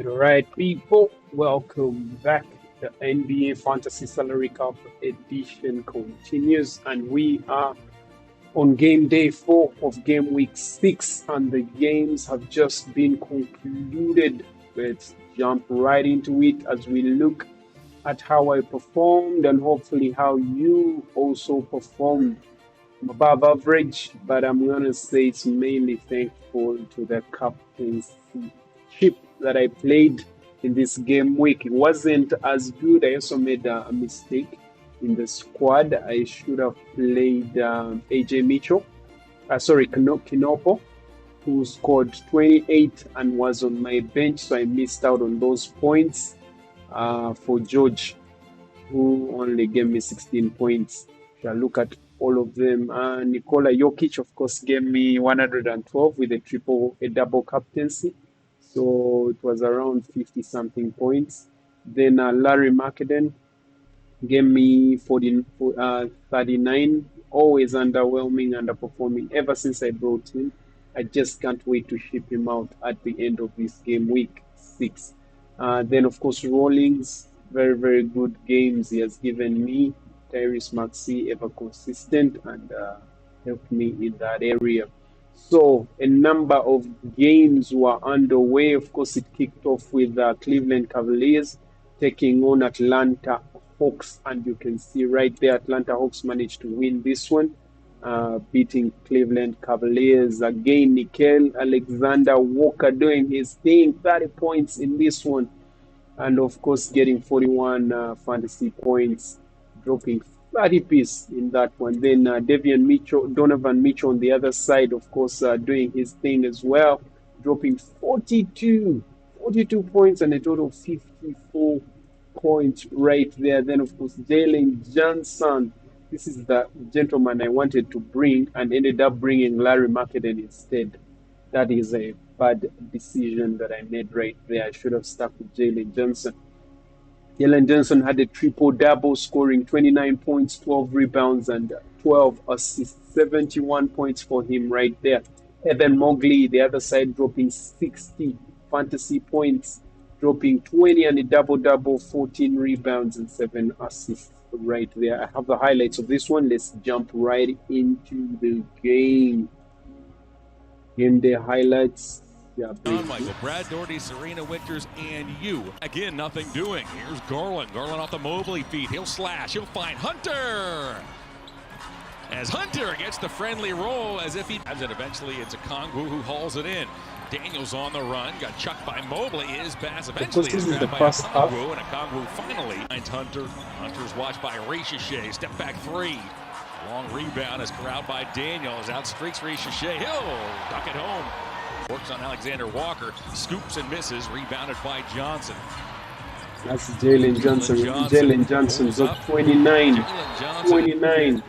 All right, people. Welcome back. The NBA Fantasy Salary Cup edition continues, and we are on game day 4 of game week 6, and the games have just been concluded. Let's jump right into it as we look at how I performed and hopefully how you also performed. I'm above average, but I'm going to say it's mainly thankful to the captaincy that I played in this game week. It wasn't as good. I also made a mistake in the squad. I should have played AJ Mitchell, Kinopo, who scored 28 and was on my bench, so I missed out on those points for George, who only gave me 16 points. If I look at all of them, Nikola Jokic, of course, gave me 112 with a double captaincy. So it was around 50-something points. Then Larry Marketing gave me 39, always underwhelming, underperforming ever since I brought him. I just can't wait to ship him out at the end of this game, week 6. Then, of course, Rawlings, very, very good games he has given me. Tyrese Maxey, ever consistent, and helped me in that area. So a number of games were underway. Of course, it kicked off with Cleveland Cavaliers taking on Atlanta Hawks. And you can see right there, Atlanta Hawks managed to win this one, beating Cleveland Cavaliers. Again, Nickel Alexander-Walker doing his thing, 30 points in this one. And of course, getting 41 fantasy points, dropping 30 piece in that one. Then Donovan Mitchell on the other side, of course, doing his thing as well, dropping 42 points and a total of 54 points right there. Then, of course, Jalen Johnson. This is the gentleman I wanted to bring and ended up bringing Larry Marketing instead. That is a bad decision that I made right there. I should have stuck with Jalen Johnson. Jalen Johnson had a triple-double, scoring 29 points, 12 rebounds, and 12 assists. 71 points for him right there. Evan Mobley, the other side, dropping 60 fantasy points, dropping 20 and a double-double, 14 rebounds, and 7 assists right there. I have the highlights of this one. Let's jump right into the game. Game day highlights. Yeah, Michael, Brad Doherty, Serena Winters, and you. Again, nothing doing. Here's Garland. Garland off the Mobley feed. He'll slash. He'll find Hunter. As Hunter gets the friendly roll as if he... And eventually it's Okongwu who hauls it in. Daniels on the run. Got chucked by Mobley. His pass eventually is grabbed by Okongwu. And Okongwu finally finds Hunter. Hunter's watched by Richiche. Step back 3. Long rebound is corralled by Daniels. Out streaks Richiche. He'll duck it home. Works on Alexander Walker, scoops and misses, rebounded by Johnson. That's Jalen Johnson. Jalen Johnson's up 29. 29.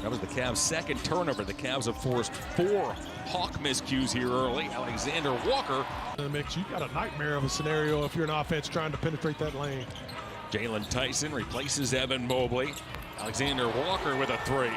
That was the Cavs' second turnover. The Cavs have forced 4 Hawk miscues here early. Alexander Walker. You've got a nightmare of a scenario if you're an offense trying to penetrate that lane. Jalen Tyson replaces Evan Mobley. Alexander Walker with a 3.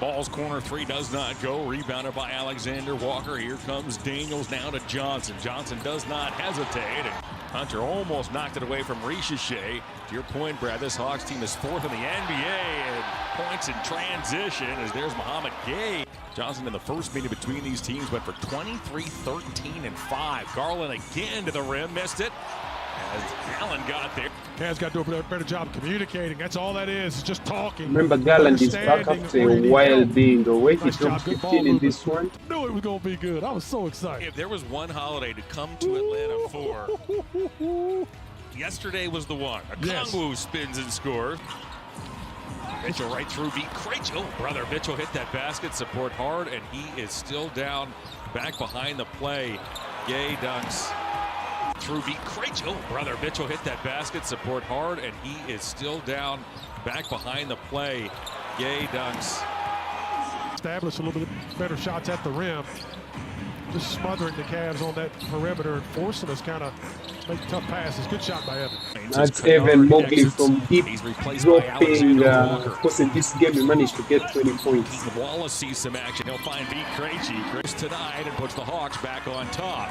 Ball's corner 3 does not go. Rebounded by Alexander Walker. Here comes Daniels now to Johnson. Johnson does not hesitate. And Hunter almost knocked it away from Richiche. To your point, Brad, this Hawks team is 4th in the NBA in points in transition as there's Muhammad Gay. Johnson in the first meeting between these teams went for 23, 13, and 5. Garland again to the rim. Missed it. As Allen got there. Cavs got to do a better job communicating. That's all that is. It's just talking. Remember, Garland is back after a while being away. He dropped 15 in this one. I knew it was going to be good. I was so excited. If there was one holiday to come to Atlanta for, yesterday was the one. Okongwu spins and scores. Mitchell right through, beat Craig. Oh, brother, Mitchell hit that basket, support hard, and he is still down back behind the play. Gay dunks through beat Krejci. Oh, brother Mitchell hit that basket support hard, and he is still down back behind the play. Gay dunks. Establish a little bit better shots at the rim. Just smothering the Cavs on that perimeter and forcing us kind of make tough passes. Good shot by Evan. That's Evan Mobley from deep dropping. Of course, in this game, he managed to get 20 points. Wallace sees some action. He'll find beat Krejci. Chris tonight and puts the Hawks back on top.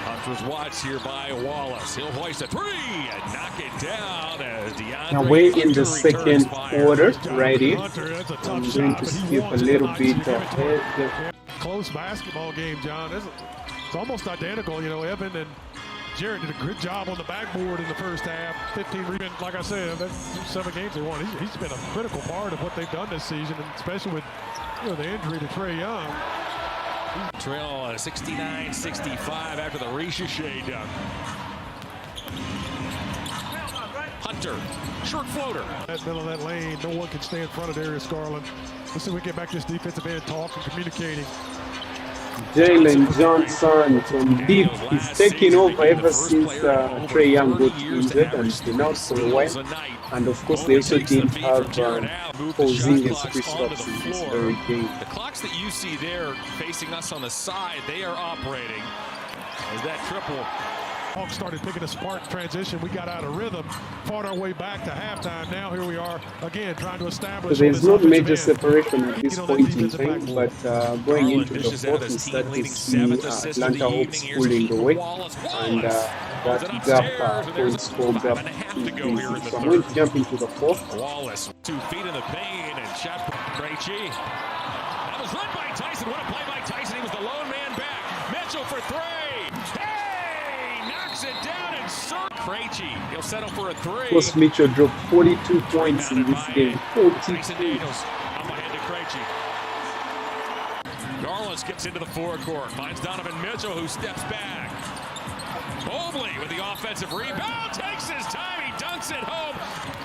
Hunter's watched here by Wallace. He'll hoist a three and knock it down as DeAndre. Now we're in the second quarter, right here. I'm going to skip a little bit ahead. Close basketball game, John. It's almost identical. You know, Evan and Jared did a good job on the backboard in the first half. 15 rebounds, like I said, that's 7 games they won. He's been a critical part of what they've done this season, and especially with the injury to Trae Young. Trail 69-65 after the Ricochet dunk. Hunter, short floater. That middle of that lane, no one can stay in front of Darius Garland. Let's see if we get back to this defensive end, talking, communicating. Jalen Johnson from deep is taking over ever since Trae Young got injured and been out for a while. And of course, they also didn't have Porzingis Kristaps in this very game. The clocks that you see there facing us on the side, they are operating. As that triple. Hawks started picking a spark transition. We got out of rhythm, fought our way back to halftime. Now here we are again trying to establish. So there's no major separation at this point in time, but going into the fourth, we start to see Atlanta Hawks pulling away, and that gap point score gap increases. So I'm going to jump into the fourth. Wallace, 2 feet in the paint and shot Krejci. That was run by Tyson. What a play by Tyson. He was the lone man back. Mitchell for 3. It down and Krejci. He'll settle for a 3. Of course, Mitchell dropped 42 points in this game. 42. Garland skips into the forecourt, finds Donovan Mitchell, who steps back. Mobley with the offensive rebound, takes his time, he dunks it home.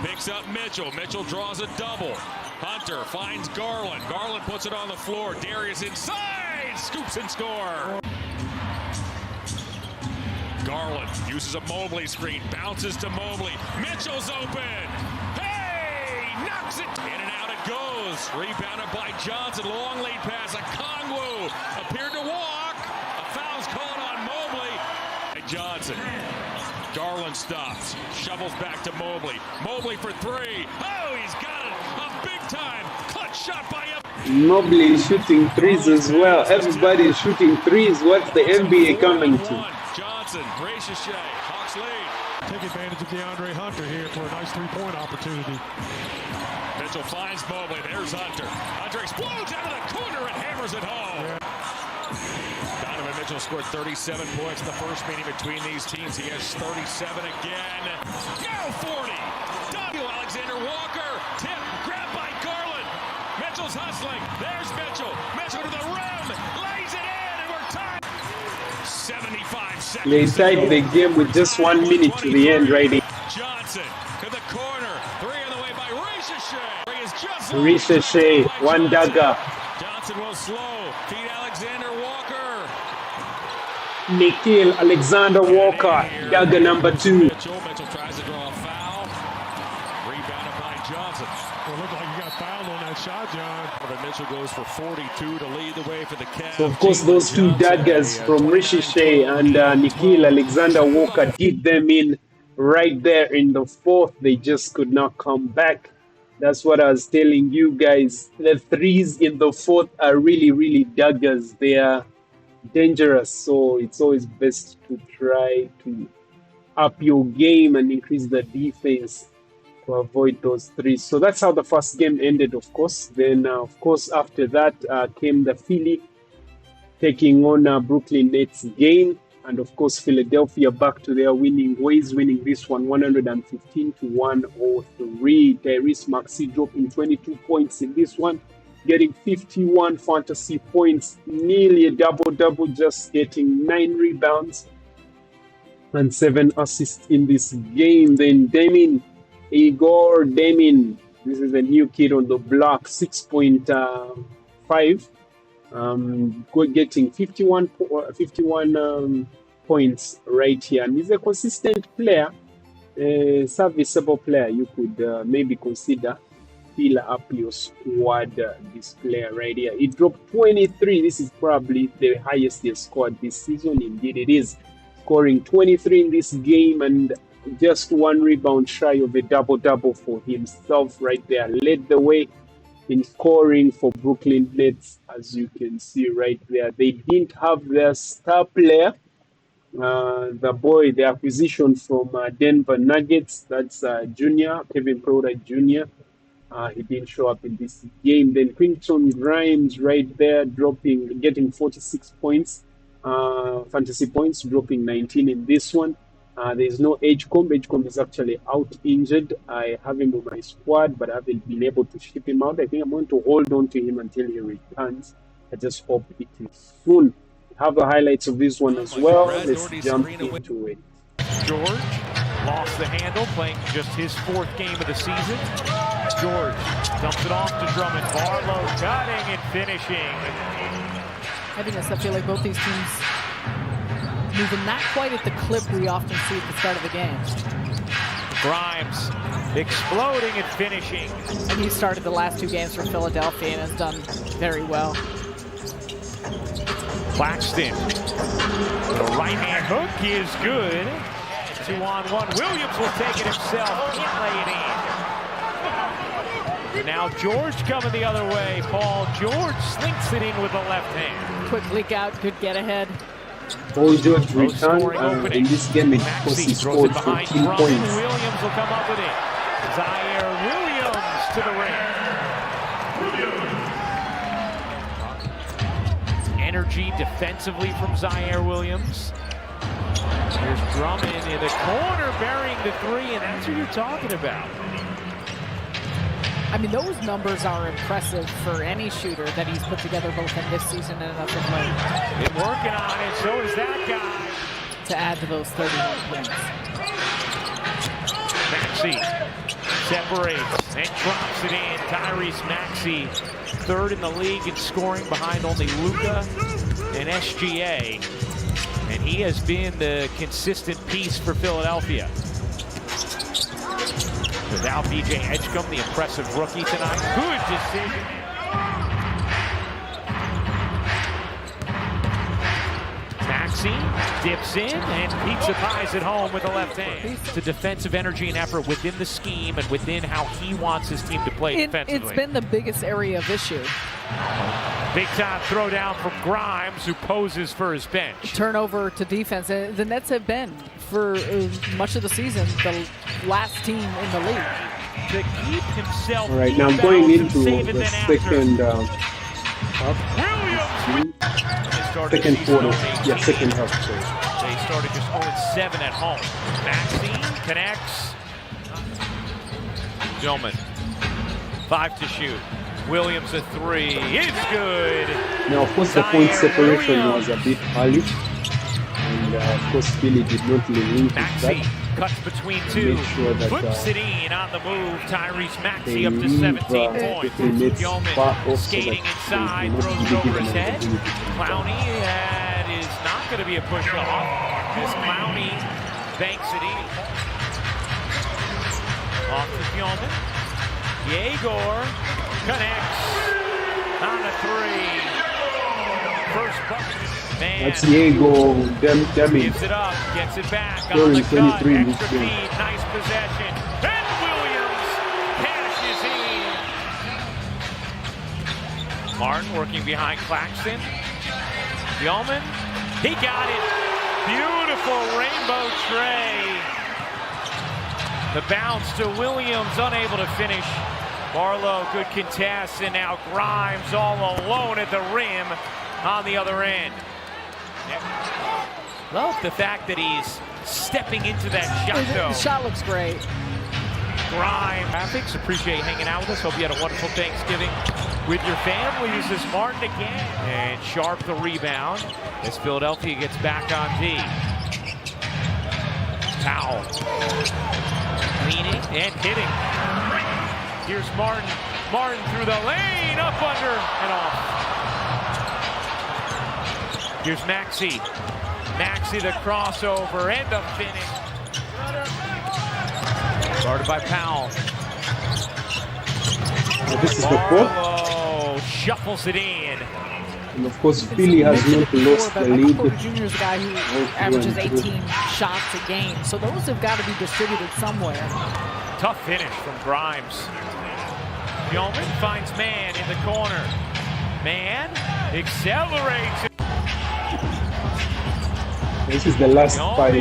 Picks up Mitchell. Mitchell draws a double. Hunter finds Garland. Garland puts it on the floor. Darius inside, scoops and score. Garland uses a Mobley screen, bounces to Mobley. Mitchell's open. Hey, knocks it. In and out it goes. Rebounded by Johnson. Long lead pass. Okongwu appeared to walk. A foul's called on Mobley. Johnson. Garland stops. Shovels back to Mobley. Mobley for 3. Oh, he's got it. A big time clutch shot by him. Mobley is shooting threes as well. Everybody is shooting threes. What's the NBA coming to? Ricochet, Hawks lead. Take advantage of DeAndre Hunter here for a nice 3-point opportunity. Mitchell finds Mobley. There's Hunter. Hunter explodes out of the corner and hammers it home. Yeah. Donovan Mitchell scored 37 points in the first meeting between these teams. He has 37 again. Now 40. Alexander Walker. Tip. Grabbed by Garland. Mitchell's hustling. There's Mitchell. Mitchell to the rim. Lays it in, and we're tied. 75 seconds. They tied the game with just 1 minute to the end, right? Johnson to the corner. 3 on the way by Ricochet. Ricochet, 1 dagger. Johnson will slow. Feed Alexander Walker. Nikhil Alexander Walker, dagger number 2. Mitchell tries to draw a foul. Rebounded by Johnson. Well, it looked like you got fouled on that shot, John. Mitchell goes for 42 to lead the way for the Cavs. So of course those 2 daggers from Ricochet and Nikhil Alexander Walker did them in right there in the fourth. They just could not come back. That's what I was telling you guys. The threes in the fourth are really, really daggers. They are dangerous. So it's always best to try to up your game and increase the defense to avoid those threes. So that's how the first game ended, of course. Then, of course, after that came the Philly taking on Brooklyn Nets game. And, of course, Philadelphia back to their winning ways, winning this one 115-103. Tyrese Maxey dropping 22 points in this one, getting 51 fantasy points, nearly a double-double, just getting 9 rebounds and 7 assists in this game. Then Igor Demin, this is a new kid on the block, 6.5 getting 51 points right here. And he's a consistent player, a serviceable player. You could maybe consider fill up your squad. This player right here, he dropped 23. This is probably the highest he scored this season. Indeed it is, scoring 23 in this game and just one rebound shy of a double-double for himself right there. Led the way in scoring for Brooklyn Nets, as you can see right there. They didn't have their star player, the acquisition from Denver Nuggets. That's Junior, Kevin Porter Jr. He didn't show up in this game. Then Quinton Grimes right there, getting 46 points, fantasy points, dropping 19 in this one. There's no Edgecombe. Edgecombe is actually out injured. I have him on my squad, but I haven't been able to ship him out. I think I'm going to hold on to him until he returns. I just hope it is soon. Have the highlights of this one as well. Let's jump into it. George lost the handle, playing just his 4th game of the season. George dumps it off to Drummond. Barlow cutting and finishing. Heaviness, I feel like both these teams moving not quite at the clip we often see at the start of the game. Grimes exploding and finishing. And he started the last 2 games for Philadelphia and has done very well. Claxton, the right-hand hook is good. 2-on-1. Williams will take it himself. Can't lay it in. Now George coming the other way. Paul George slinks it in with the left hand. Quick leak out, good get ahead. Paul George returned in this game because he scored 14 points. Williams will come up with it. Zaire Williams to the ring. Energy defensively from Zaire Williams. Here's Drummond in the corner, burying the 3, and that's what you're talking about. I mean, those numbers are impressive for any shooter that he's put together both in this season and another play. Been working on it, so is that guy. To add to those 31 points. Maxey separates and drops it in. Tyrese Maxey, 3rd in the league in scoring behind only Luka and SGA. And he has been the consistent piece for Philadelphia. Without BJ Edgecombe, the impressive rookie tonight. Good decision. Maxey dips in and pizza pies it home with the left hand. The defensive energy and effort within the scheme and within how he wants his team to play defensively. It's been the biggest area of issue. Big time throwdown from Grimes, who poses for his bench. Turnover to defense. The Nets have been, for much of the season, the last team in the league. To keep himself. All right, now I'm going into the second second quarter. Yeah, second half. Sorry. They started just 0-7 at home. Maxey connects. Gilman, 5 to shoot. Williams a 3. It's good. Now, of course, the point separation was a bit early. And, of course, Philly did not link Maxey that. cuts between 2. Sure that, flips it in on the move. Tyrese Maxey up to 17 points. Gilman skating inside, throws it over his head. Clowney, that is not going to be a push-off. As Clowney banks it in. Off to Gilman. Yegor connects on a 3. First bucket. Man. That's Diego Demi. Gives it up, gets it back on the cut. Extra feed, nice possession. And Williams cashes in. Martin working behind Claxton. Gilman, he got it. Beautiful rainbow tray. The bounce to Williams, unable to finish. Barlow, good contest, and now Grimes all alone at the rim on the other end. Love the fact that he's stepping into that shot, though. The shot looks great. Grimes. Graphics, appreciate hanging out with us. Hope you had a wonderful Thanksgiving with your families. This is Martin again. And Sharp the rebound as Philadelphia gets back on D. Powell. Leaning and hitting. Here's Martin. Martin through the lane, up under and off. Here's Maxey. Maxey the crossover and the finish. Guarded by Powell. So this is the fourth. Barlow shuffles it in. And of course, Philly has not lost the lead. Michael Jr. is a guy who averages 18 shots a game, so those have got to be distributed somewhere. Tough finish from Grimes. Yeoman finds Man in the corner. Man accelerates. This is the last 5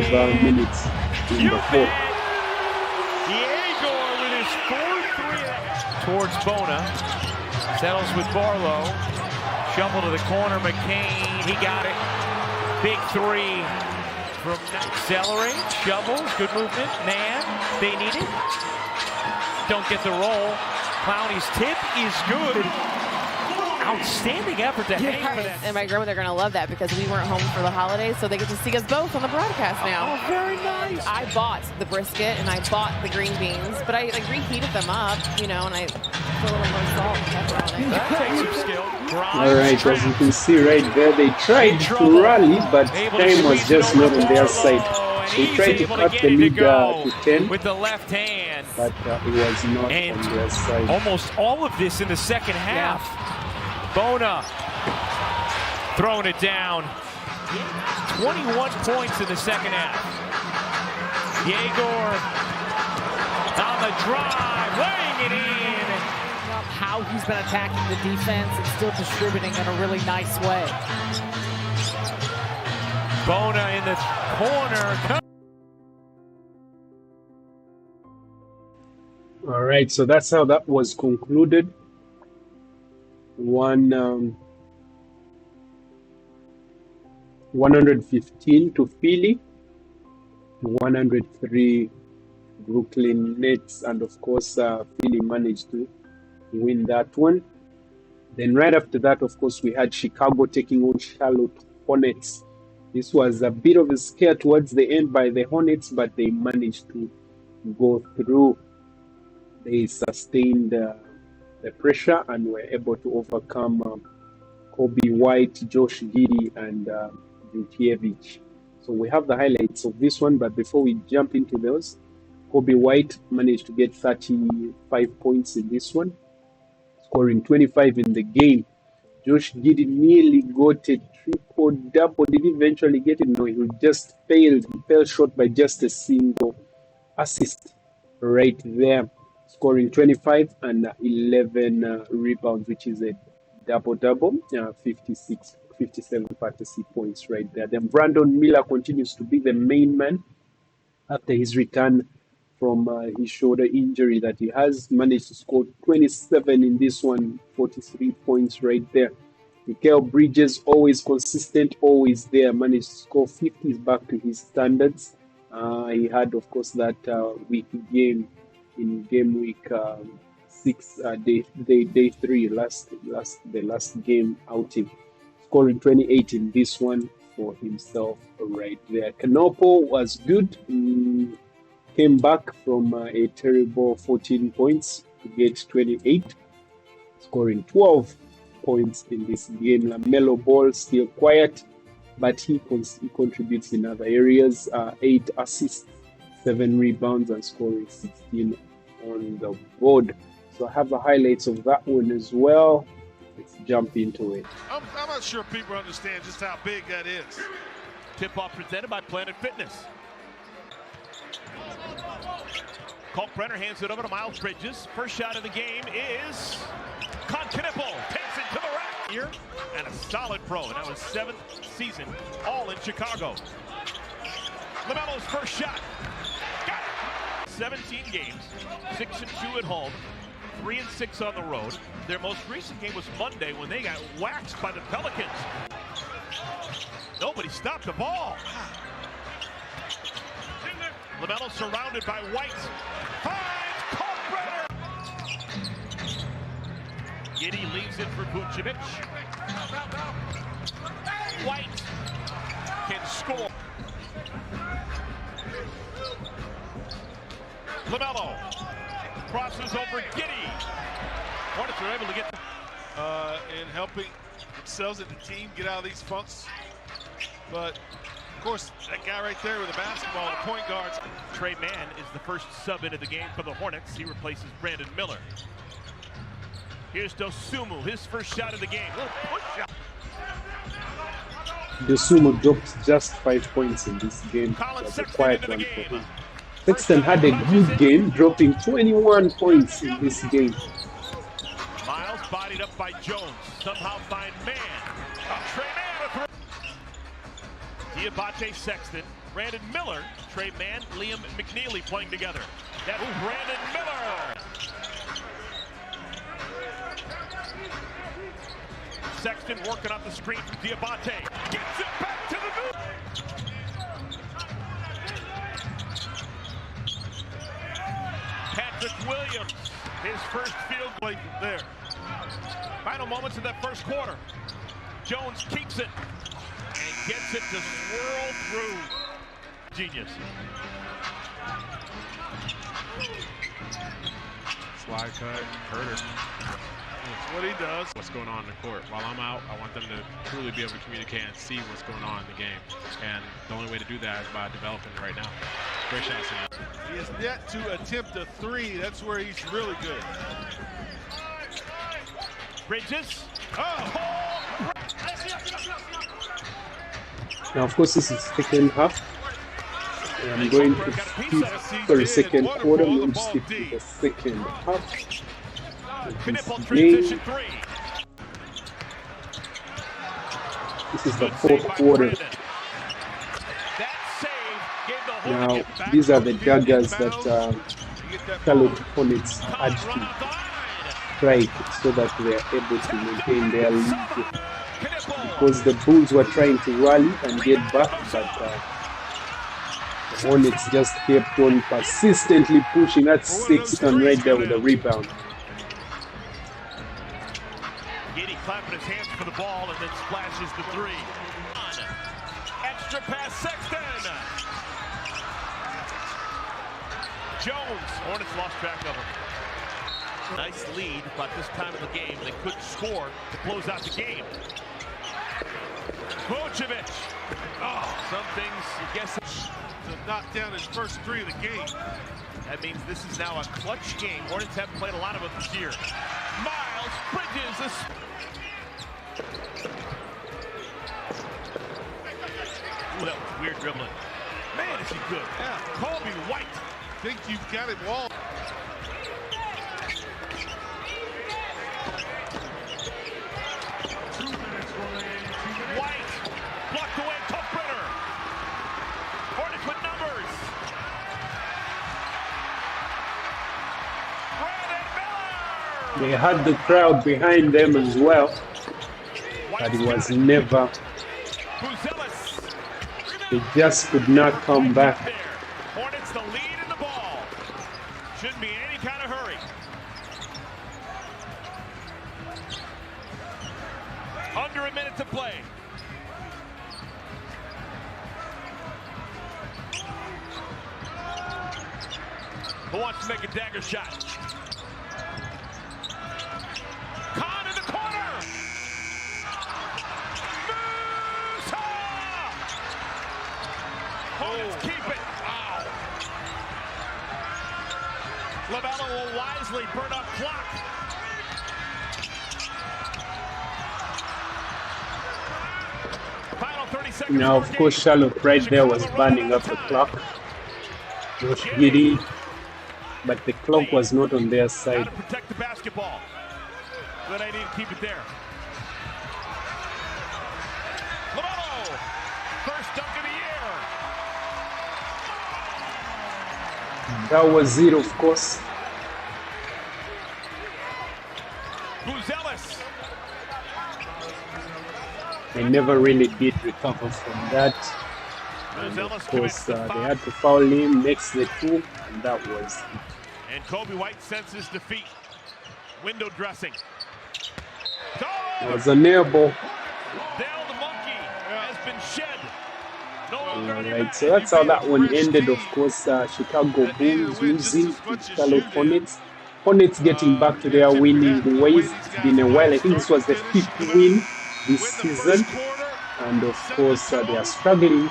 minutes in the fourth. Diego with his 4-3 towards Bona. Settles with Barlow. Shovel to the corner. McCain, he got it. Big 3 from Accelerate. Shovels, good movement. Man, they need it. Don't get the roll. Clowney's tip is good. Outstanding effort to hang for that. And my grandmother are going to love that because we weren't home for the holidays, so they get to see us both on the broadcast now. Oh, very nice. I bought the brisket and I bought the green beans, but I like reheated them up, you know, and I put a little more salt and pepper on it. That takes some skill. All right, as you can see right there, they tried to rally, but time was just not on their side. They tried to cut the lead to 10, with the left hand, but it was not on their side. Almost all of this in the second half. Bona throwing it down. 21 points in the second half. Yegor on the drive, laying it in. How he's been attacking the defense and still distributing in a really nice way. Bona in the corner. All right, so that's how that was concluded. 115 to Philly, 103 Brooklyn Nets, and of course Philly managed to win that one. Then right after that, of course, we had Chicago taking on Charlotte Hornets. This was a bit of a scare towards the end by the Hornets, but they managed to go through. They sustained the pressure and were able to overcome Kobe White, Josh Giddey, and Vukjevic. So we have the highlights of this one, but before we jump into those, Kobe White managed to get 35 points in this one, scoring 25 in the game. Josh Giddey nearly got a triple-double. Did he eventually get it? No, he just failed. He fell short by just a single assist right there, scoring 25 and 11 rebounds, which is a double-double, 57 fantasy points right there. Then Brandon Miller continues to be the main man after his return from his shoulder injury that he has. Managed to score 27 in this one, 43 points right there. Mikal Bridges, always consistent, always there, managed to score 50, is back to his standards. He had, of course, that week game in game week 6, day 3, the last game outing, scoring 28 in this one for himself right there. Canopo was good. Came back from a terrible 14 points to get 28, scoring 12 points in this game. LaMelo Ball still quiet, but he contributes in other areas. 8 assists, 7 rebounds, and scoring 16 on the board. So I have the highlights of that one as well. Let's jump into it. I'm not sure people understand just how big that is. Tip-off presented by Planet Fitness. Kalkbrenner hands it over to Miles Bridges. First shot of the game is Continental. Takes it to the rack here. And a solid pro. Now his 7th season, all in Chicago. LaMelo's first shot. Got it. 17 games, 6-2 at home, 3-6 on the road. Their most recent game was Monday when they got waxed by the Pelicans. Nobody stopped the ball. LaMelo surrounded by White. Finds Kalkbrenner. Giddey leaves it for Vukjevic. White can score. LaMelo crosses over Giddey. Hornets are able to get in helping themselves and the team get out of these funks. But, of course, that guy right there with the basketball, the point guards. Trey Mann is the first sub into the game for the Hornets. He replaces Brandon Miller. Here's Dosunmu, his first shot of the game. Little push shot. Dosunmu dropped just 5 points in this game. It was a quiet one for him. Sexton had a good game, dropping 21 points in this game. Miles bodied up by Jones. Somehow find Mann. Trey Mann. Diabate Sexton, Brandon Miller, Trey Mann, Liam McNeely playing together. That's Brandon Miller. Sexton working off the screen from Diabate. Gets it back to the boot. Patrick Williams, his first field goal from there. Final moments of that first quarter. Jones keeps it and gets it to swirl through. Genius. Slide cut, Herder. That's what he does. What's going on in the court? While I'm out, I want them to truly be able to communicate and see what's going on in the game. And the only way to do that is by developing right now. Great shots. He has yet to attempt a three. That's where he's really good. Bridges. Now, of course, this is second half. I'm going to skip for the second quarter. I'm going to skip to the second half. Transition three. This is the fourth quarter. Now, these are the daggers that Charlotte Hornets had to strike so that they are able to maintain their lead. Because the Bulls were trying to rally and get back, but the Hornets just kept on persistently pushing. That's Sexton right there with a rebound. Giddy clapping his hands for the ball and then splashes the three. Extra pass, Sexton. Jones. Hornets lost track of him. Nice lead, but this time of the game they couldn't score to close out the game. Vucevic. Oh, some things you guess To knock down his first three of the game. that means this is now a clutch game. Hornets haven't played a lot of it this year. Miles Bridges. Ooh, that was weird dribbling. Man, is he good. Yeah. Kobe White. Think you've got it wall. White blocked away. Tough runner. Hornets with numbers. Brandon Miller. They had the crowd behind them as well, but it was never. They just could not come back. Hornets the lead in the ball. Shouldn't be any kind of hurry. Under a minute to play. Who wants to make a dagger shot? Khan in the corner. Musa! Hornets keep it. Wow. LaMelo will wisely burn up clock. Final 30 seconds. Now, of course, Charlotte right there was burning up the clock. Josh Giddey, but the clock was not on their side. Got to protect the basketball. Good idea to keep it there. LaMelo, first dunk of the year. That was it, of course. Buzelis. They never really did recover from that. And of course, they had to foul him next to the two, and that was it. And Kobe White senses defeat. Window dressing. It was a nail ball. Dale the monkey has been shed. No longer on your Alright, back. so that's how that one ended. Of course, Chicago Bulls losing to Charlotte Hornets. Hornets getting back to their winning ways. It's been a while. I think this was the 5th win this season. And of course, they are struggling,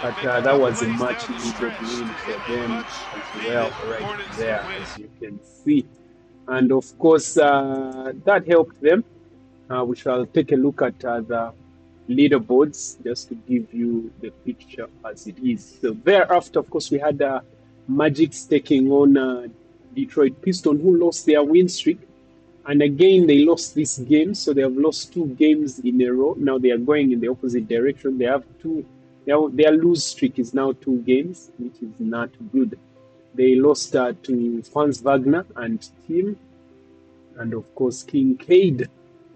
but that was a much needed win for them as well, right there, as you can see. And of course, that helped them. We shall take a look at the leaderboards just to give you the picture as it is. So thereafter, of course, we had Magic taking on Detroit Pistons, who lost their win streak. And again, they lost this game, so they have lost 2 games in a row. Now they are going in the opposite direction. They have their lose streak is now 2 games, which is not good. They lost to Franz Wagner and team, and of course Kincaid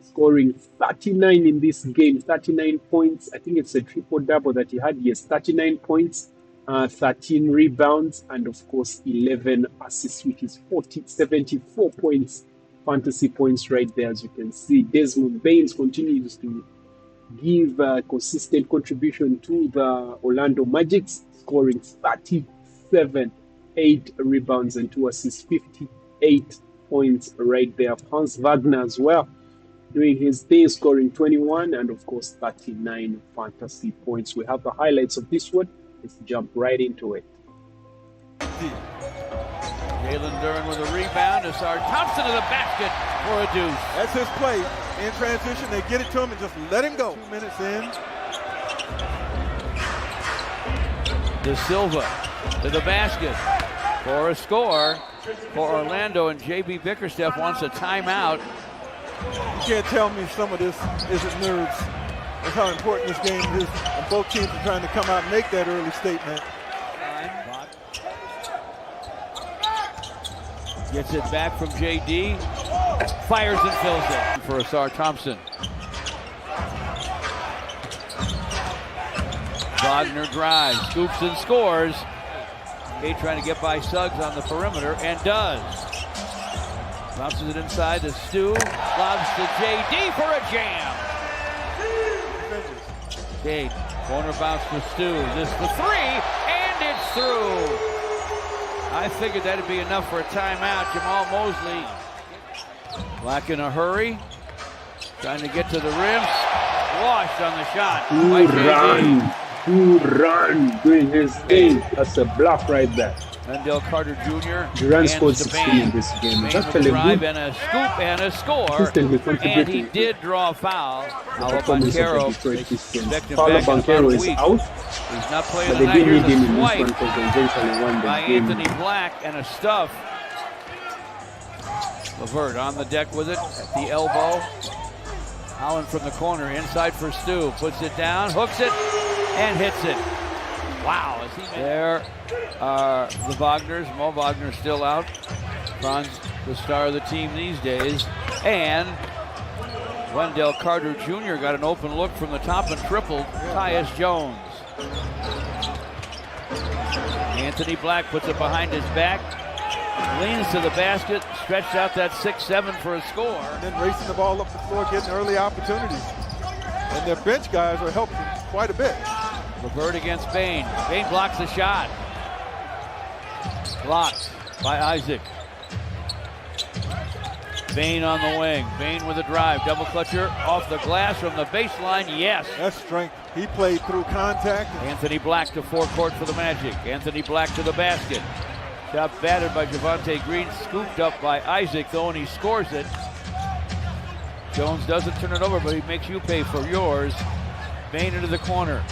scoring 39 in this game, 39 points. I think it's a triple-double that he had. Yes, 39 points, 13 rebounds, and of course 11 assists, which is 74 points. Fantasy points right there, as you can see. Desmond Baines continues to give a consistent contribution to the Orlando Magic, scoring 37, 8 rebounds and 2 assists, 58 points right there. Hans Wagner as well doing his thing, scoring 21 and of course 39 fantasy points. We have the highlights of this one. Let's jump right into it. Jalen Duren with a rebound. Asar Thompson to the basket for a deuce. That's his play. In transition, they get it to him and just let him go. 2 minutes in. De Silva to the basket for a score for Orlando, and J.B. Bickerstaff wants a timeout. You can't tell me some of this isn't nerves. That's how important this game is. And both teams are trying to come out and make that early statement. Gets it back from J.D. Fires and fills it for Asar Thompson. Wagner drives, scoops and scores. Cade trying to get by Suggs on the perimeter, and does. Bounces it inside to Stu. Lobs to J.D. for a jam. Cade, corner bounce to Stu. This for 3, and it's through. I figured that'd be enough for a timeout. Jamal Mosley. Black in a hurry. Trying to get to the rim. Washed on the shot. Good run. Doing his thing. That's a block right there. Wendell Carter Jr. Durant scored 16 in this game. It's actually drive good. And a scoop and a score. And he did draw a foul. Paulo Banchero. Paulo Banchero is out. He's not playing but the they night. didn't need Here's him in a this one swipe because they eventually won the by game. Anthony Black and a stuff. LeVert on the deck with it at the elbow. Holland from the corner, inside for Stu. Puts it down, hooks it, and hits it. Wow. There are the Wagners. Mo Wagner still out. Franz, the star of the team these days. And Wendell Carter Jr. got an open look from the top and tripled. Tyus Jones. Anthony Black puts it behind his back. Leans to the basket, stretched out that 6-7 for a score. And then racing the ball up the floor, getting early opportunities. And their bench guys are helping quite a bit. LeVert against Bain. Bain blocks the shot. Blocked by Isaac. Bain on the wing. Bain with a drive. Double clutcher off the glass from the baseline. Yes. That's strength. He played through contact. Anthony Black to forecourt for the Magic. Anthony Black to the basket. Shot battered by Javonte Green. Scooped up by Isaac, though, and he scores it. Jones doesn't turn it over, but he makes you pay for yours. Bain into the corner.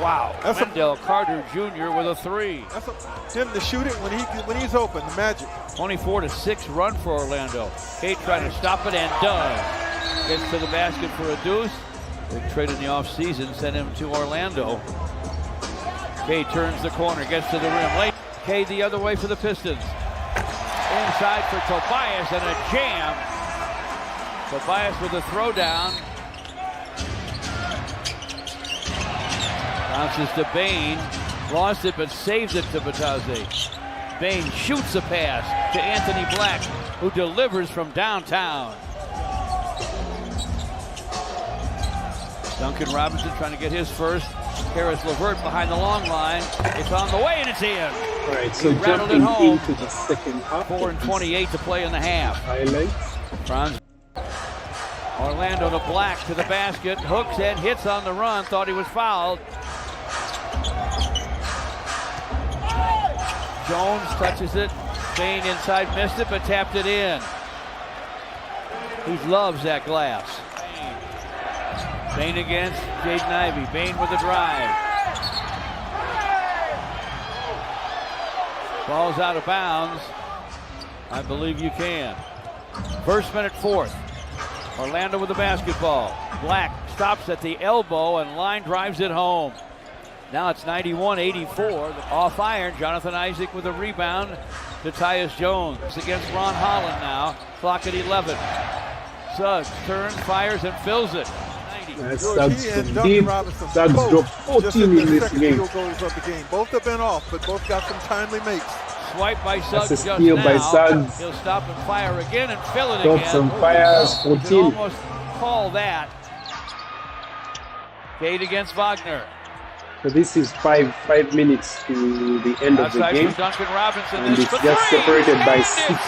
Wow. That's Wendell Carter Jr. with a 3. That's him to shoot it when he's open, the Magic. 24-6 run for Orlando. Cade trying to stop it and does. Gets to the basket for a deuce. Big trade in the offseason sent him to Orlando. Cade turns the corner, gets to the rim late. Cade the other way for the Pistons. Inside for Tobias and a jam. Tobias with a throwdown. Bounces to Bain. Lost it but saves it to Bataze. Bain shoots a pass to Anthony Black, who delivers from downtown. Duncan Robinson trying to get his first. Harris LeVert behind the long line. It's on the way and it's in. All right, so jumping into the second half. 4:28 to play in the half. Highlights. Franz Orlando to Black to the basket, hooks and hits on the run, thought he was fouled. Jones touches it, Bain inside, missed it, but tapped it in. He loves that glass. Bain against Jaden Ivey, Bain with a drive. Ball's out of bounds. I believe you can. First minute, fourth. Orlando with the basketball. Black stops at the elbow and line drives it home. Now it's 91-84. Off iron, Jonathan Isaac with a rebound to Tyus Jones. Against Ron Holland now. Clock at 11. Suggs turns, fires, and fills it. Suggs from deep. Suggs dropped 14 in this game. Both have been off, but both got some timely makes. Swipe by Suggs just now. By Suggs. He'll stop and fire again and fill it Stop again. some fires, 14. You can almost call that. CADE against Wagner. So this is five minutes to the end of the game. Duncan Robinson, and it's just separated by 6.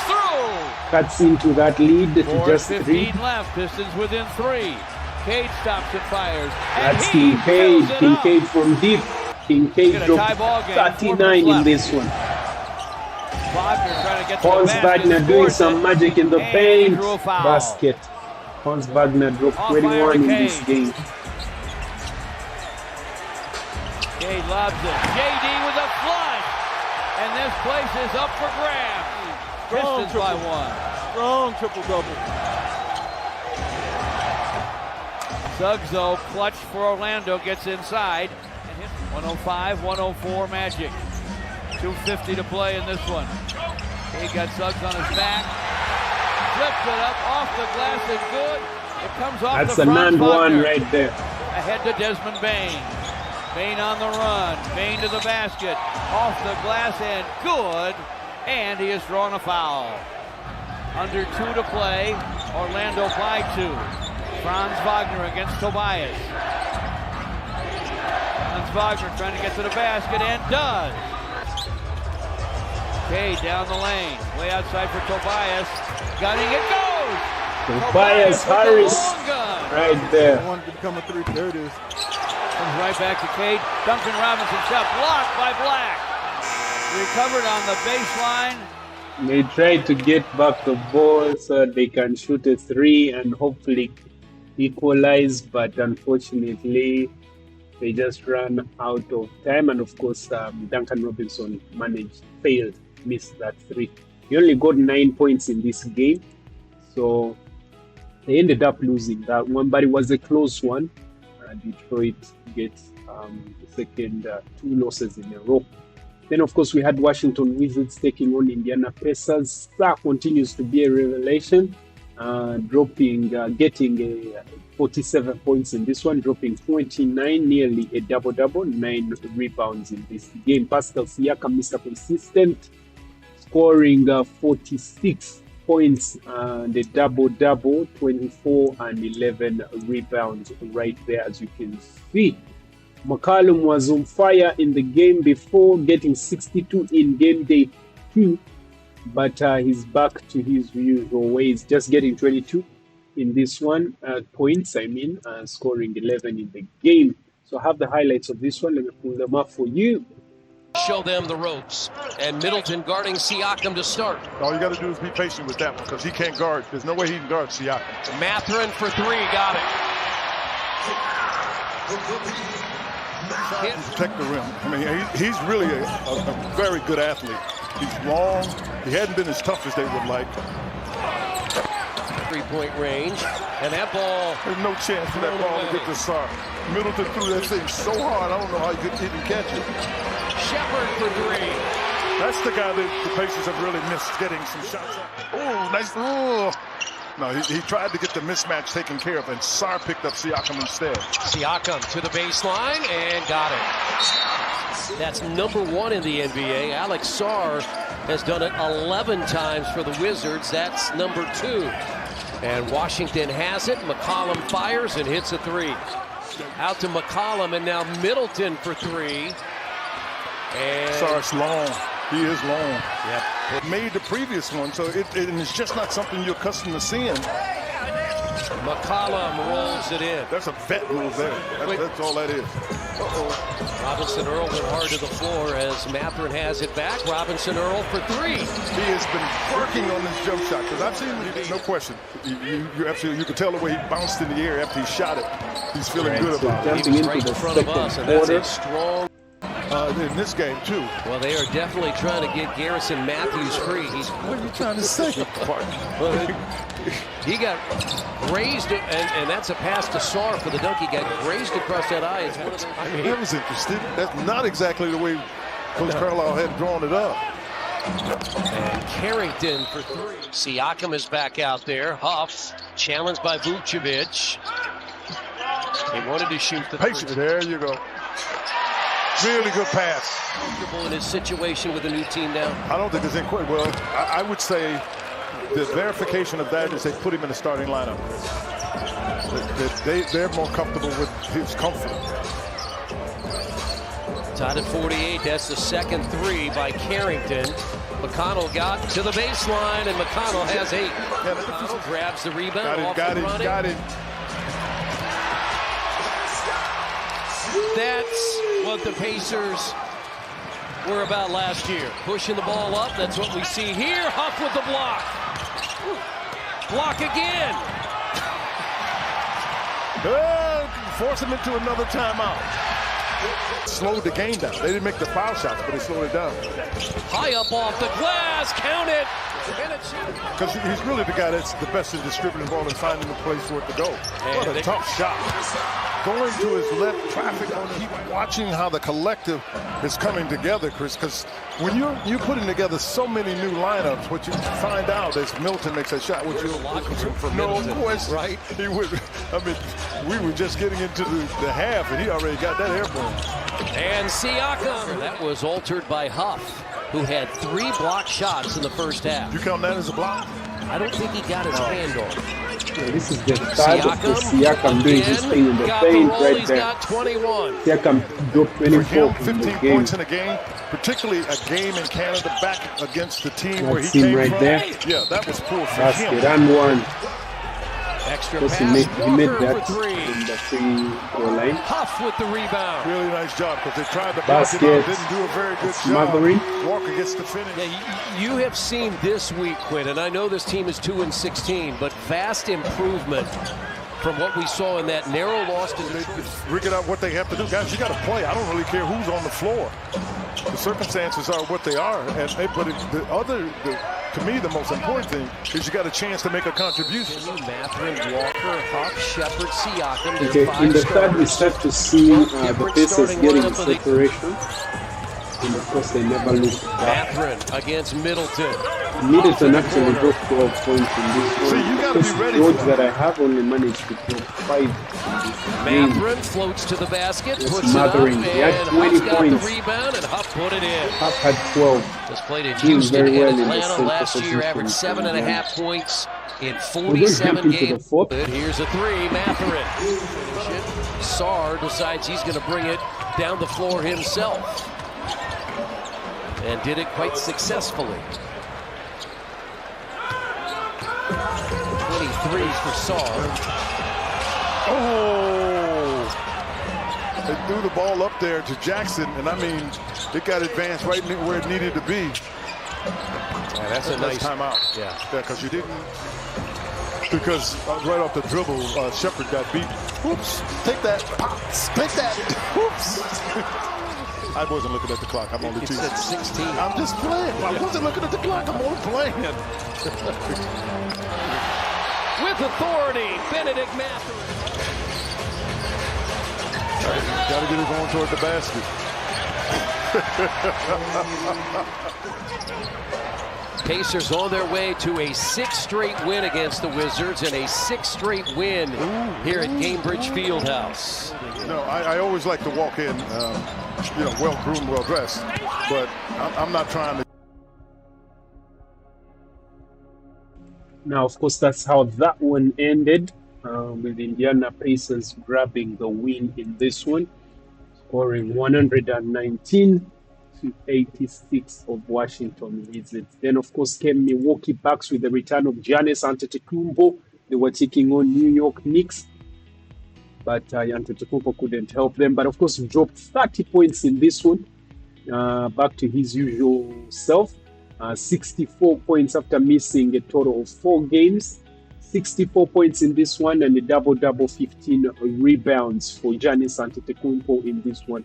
Cuts into that lead to just 3. 15 left. Pistons within 3. CADE stops and fires. That's Kincaid. Kincaid from deep. Kincaid dropped 39 in this one. Wagner trying to get Hans Wagner doing some magic in the paint. Basket. Hans Wagner dropped 21 in this game. CADE lobs it. JD with a flush. And this place is up for grabs. Pistons by 1. Strong triple-double. Suggs, though, clutch for Orlando, gets inside. 105-104 Magic. 2:50 to play in this one. CADE got Suggs on his back. Flips it up off the glass and good. It comes off That's the a front. non-one right there. Ahead to Desmond Bain. Bain on the run. Bain to the basket. Off the glass and good. And he has drawn a foul. Under 2 to play. Orlando by 2. Franz Wagner against Tobias. Franz Wagner trying to get to the basket and does. CADE down the lane. Way outside for Tobias. Gunning, it goes! Tobias Harris right there. I wanted to become a 3. There it is. Comes right back to CADE. Duncan Robinson shot blocked by Black. Recovered on the baseline. They tried to get back the ball so they can shoot a 3 and hopefully equalize, but unfortunately they just ran out of time. And of course, Duncan Robinson missed that 3. He only got 9 points in this game, so they ended up losing that one, but it was a close one. Detroit gets the second 2 losses in a row. Then, of course, we had Washington Wizards taking on Indiana Pacers. Star continues to be a revelation, getting 47 points in this one, dropping 29, nearly a double-double, 9 rebounds in this game. Pascal Siakam, Mr. Consistent, scoring 46 points, the double-double, 24 and 11 rebounds right there, as you can see. McCollum was on fire in the game before, getting 62 in game day 2, but he's back to his usual ways, just getting 22 in this one, points, scoring 11 in the game. So I have the highlights of this one. Let me pull them up for you. Show them the ropes. And Middleton guarding Siakam to start. All you got to do is be patient with that one because he can't guard. There's no way he can guard Siakam. Mathurin for 3, got it. Protect the rim. I mean, he's really a very good athlete. He's long. He hadn't been as tough as they would like. 3-point range. And that ball. There's no chance for that ball to get to Sar. Middleton threw that thing so hard, I don't know how he could even catch it. Shepard for 3. That's the guy that the Pacers have really missed getting some shots. Oh, nice. Oh. No, he tried to get the mismatch taken care of, and Sar picked up Siakam instead. Siakam to the baseline and got it. That's number 1 in the NBA. Alex Sar has done it 11 times for the Wizards. That's number 2. And Washington has it. McCollum fires and hits a 3. Out to McCollum, and now Middleton for 3. And Sar's long. He is long. Yep. It made the previous one, so it's just not something you're accustomed to seeing. McCollum rolls it in. That's a vet move there. That's all that is. Robinson Earl went hard to the floor as Mathurin has it back. Robinson Earl for three. He has been working on his jump shot because I've seen him, no question. You could tell the way he bounced in the air after he shot it. He's feeling good about it. He was right in front of us, and that's a strong. In this game too. Well, they are definitely trying to get Garrison Matthews free. What are you trying to say? He got grazed, and that's a pass to Sarr for the dunk. He got grazed across that eye. It's one of those. That was interesting. That's not exactly the way Coach Carlisle had drawn it up. And Carrington for three. Siakam is back out there. Huff challenged by Vucevic. He wanted to shoot the three. There you go. Really good pass. Comfortable in his situation with a new team now? I don't think there's any question. Well, I would say the verification of that is they put him in the starting lineup. They're more comfortable with his comfort. Tied at 48. That's the second three by Carrington. McConnell got to the baseline, and McConnell has 8. McConnell grabs the rebound. Got it. That's what the Pacers were about last year. Pushing the ball up. That's what we see here. Huff with the block. Block again. Force him into another timeout. Slowed the game down. They didn't make the foul shots, but they slowed it down. High up off the glass. Count it. Because he's really the guy that's the best in distributing the ball and finding the place for it to go. What a tough shot. Going to his left, traffic on him. Keep watching how the collective is coming together, Chris, because when you're putting together so many new lineups, what you find out is Milton makes a shot. What you for no Middleton, question, right? He would. I mean, we were just getting into the half, and he already got that airborne. And Siakam. That was altered by Huff, who had 3 blocked shots in the first half. You count that as a block? I don't think he got his hand on. Yeah, this is the start of the Siakam doing his thing in the paint right there. Got 21. Siakam dropped 24 15 points in a game, particularly a game in Canada back against the team where he came right from. there. Yeah, that was poor for Basket him. and one. Extra Plus pass. he made that for 3. in the free throw line. Huff with the rebound. Really nice job because they tried to Basket. didn't do a very good Smothering. job. Walker gets the finish. Yeah, you have seen this week, Quinn, and I know this team is 2-16, but vast improvement from what we saw in that narrow loss to They rig it out what they have to do. Guys, you got to play. I don't really care who's on the floor. The circumstances are what they are. And to me, the most important thing is you got a chance to make a contribution. Mathurin, Walker, Huff, Shepard, Siakam. Okay, in the third we start to see the Pacers getting the separation. And of course they never look back. Mathurin against Middleton. Middleton actually dropped 12 points in this one. See, you got to be ready George for that I have only managed to drop 5 in this game. Mathurin floats to the basket, Just puts it up, smothering. He had and 20 Huff's got points. the rebound, and Huff put it in. Huff had 12. Just played in Doing Houston very well and in the Atlanta center last year, position. averaged 7.5 points in We're 47 going into the games. fourth. Here's a 3, Mathurin. Sarr decides he's going to bring it down the floor himself. And did it quite successfully. 23 for Sarr. Oh! They threw the ball up there to Jackson, and I mean, it got advanced right where it needed to be. Yeah, that's a nice timeout. Yeah, because you didn't. Because right off the dribble, Shepard got beat. Oops! Take that! Pops! Take that! Oops! I wasn't looking at the clock. I'm only teasing. It said 16. I'm just playing. I wasn't looking at the clock. I'm only playing. With authority, Benedict Mathurin. Got to get it going toward the basket. Pacers on their way to a 6th straight win against the Wizards and a 6th straight win here at Gainbridge Fieldhouse. No, I always like to walk in, well-groomed, well-dressed, but I'm not trying to. Now, of course, that's how that one ended, with Indiana Pacers grabbing the win in this one, scoring 119 to 86 of Washington Wizards. Then, of course, came Milwaukee Bucks with the return of Giannis Antetokounmpo, They were taking on New York Knicks, but Antetokounmpo couldn't help them. But of course, he dropped 30 points in this one, back to his usual self. 64 points after missing a total of 4 games. 64 points in this one, and a double-double, 15 rebounds for Giannis Antetokounmpo in this one.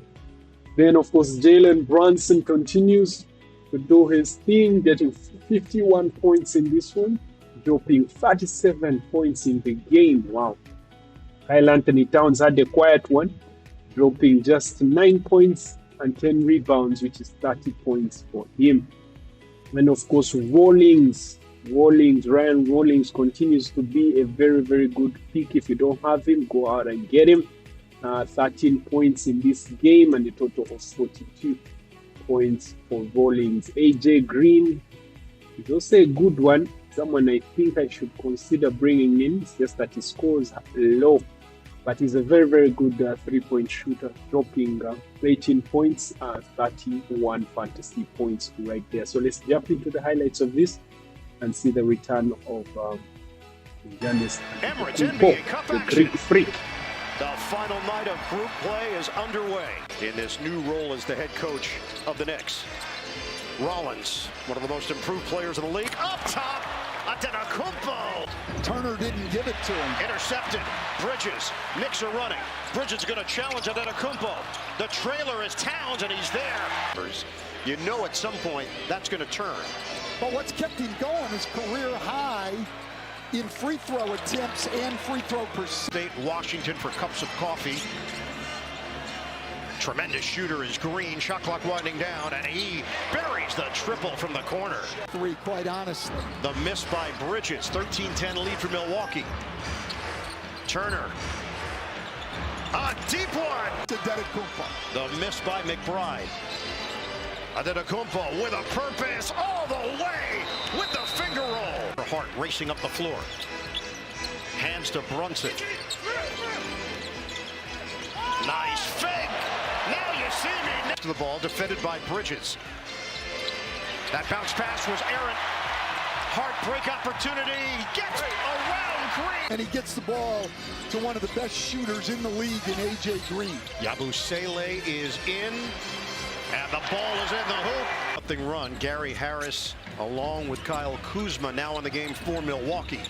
Then, of course, Jalen Brunson continues to do his thing, getting 51 points in this one, dropping 37 points in the game. Wow. Kyle Anthony Towns had a quiet one, dropping just 9 points and 10 rebounds, which is 30 points for him. And of course, Ryan Rawlings continues to be a very, very good pick. If you don't have him, go out and get him. 13 points in this game and a total of 42 points for Rawlings. AJ Green is also a good one. Someone I think I should consider bringing in. It's just that his scores are low, but he's a very, very good 3-point shooter, dropping 18 points, 31 fantasy points right there. So let's jump into the highlights of this and see the return of Giannis Antetokounmpo, the Greek freak. The final night of group play is underway in this new role as the head coach of the Knicks. Rollins, one of the most improved players in the league, up top, Antetokounmpo. Turner didn't give it to him. Intercepted. Bridges. Knicks are running. Bridges is going to challenge Antetokounmpo. The trailer is Towns, and he's there. You know at some point that's going to turn. But what's kept him going is career high in free throw attempts and free throw percentage. State Washington for cups of coffee. Tremendous shooter is Green. Shot clock winding down, and he buries the triple from the corner. 3, quite honestly. The miss by Bridges. 13-10 lead for Milwaukee. Turner. A deep one. To Antetokounmpo. The miss by McBride. Antetokounmpo with a purpose all the way with the finger roll. Hart racing up the floor. Hands to Brunson. Nice fake. Now you see me. Next to the ball, defended by Bridges. That bounce pass was errant. Hart break opportunity. Gets around Green. And he gets the ball to one of the best shooters in the league in AJ Green. Yabusele is in. And the ball is in the hoop. Something run. Gary Harris along with Kyle Kuzma now in the game for Milwaukee.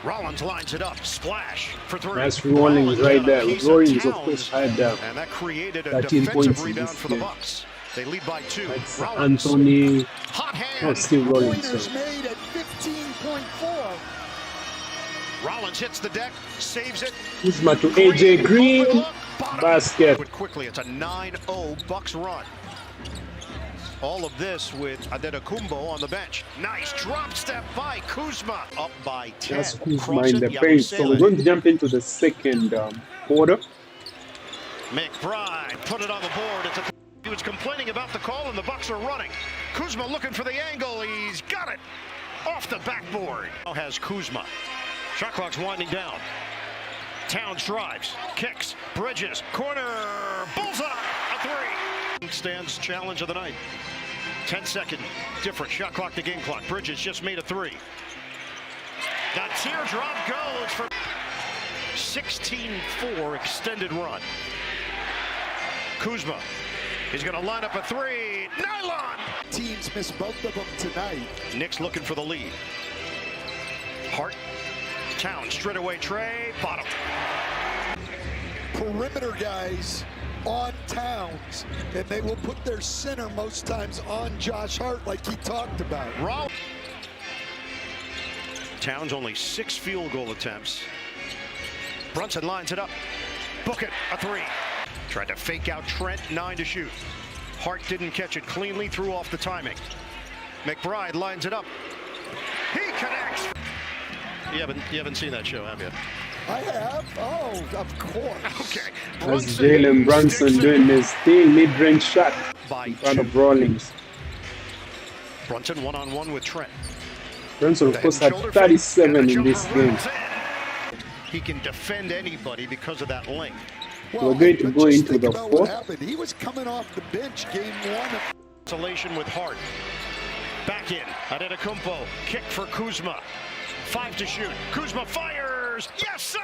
Rollins lines it up. Splash for 3. That's Rawlings right there. Rawlings, of course, had and that created a 13 defensive points rebound for the game. Bucks. They lead by 2. That's Rollins. Anthony. Hot hand. No, still Rawlings. Pointers made at 15.4. Rollins hits the deck, saves it. Kuzma to AJ Green. Basket. Quickly, it's a 9-0 Bucks run. All of this with Antetokounmpo on the bench. Nice drop step by Kuzma. Up by 10. That's Kuzma in the paint. So we're going to jump into the second quarter. McBride put it on the board. He was complaining about the call, and the Bucks are running. Kuzma looking for the angle. He's got it off the backboard. Now has Kuzma. Shot clock's winding down. Towns drives, kicks, Bridges, corner, bullseye, a 3. Stands challenge of the night. 10-second difference. Shot clock to game clock. Bridges just made a 3. The teardrop goes for 16-4 extended run. Kuzma. He's going to line up a 3. Nylon! Teams miss both of them tonight. Knicks looking for the lead. Hart. Towns, straightaway tray, bottom. Perimeter guys on Towns, and they will put their center most times on Josh Hart like he talked about. Roll. Towns only 6 field goal attempts. Brunson lines it up. Book it, a 3. Tried to fake out Trent, 9 to shoot. Hart didn't catch it cleanly, threw off the timing. McBride lines it up. He connects. You haven't seen that show, have you? I have. Oh, of course. Okay. That's Jalen Brunson doing his thing, mid-range shot in front of Rawlings. Brunson one-on-one with Trent. Brunson, of course, had 37 in this game. He can defend anybody because of that length. Well, we're going to go into the fourth. He was coming off the bench game 1. Isolation with Hart. Back in. Antetokounmpo. Kick for Kuzma. 5 to shoot. Kuzma fires. Yes, sir!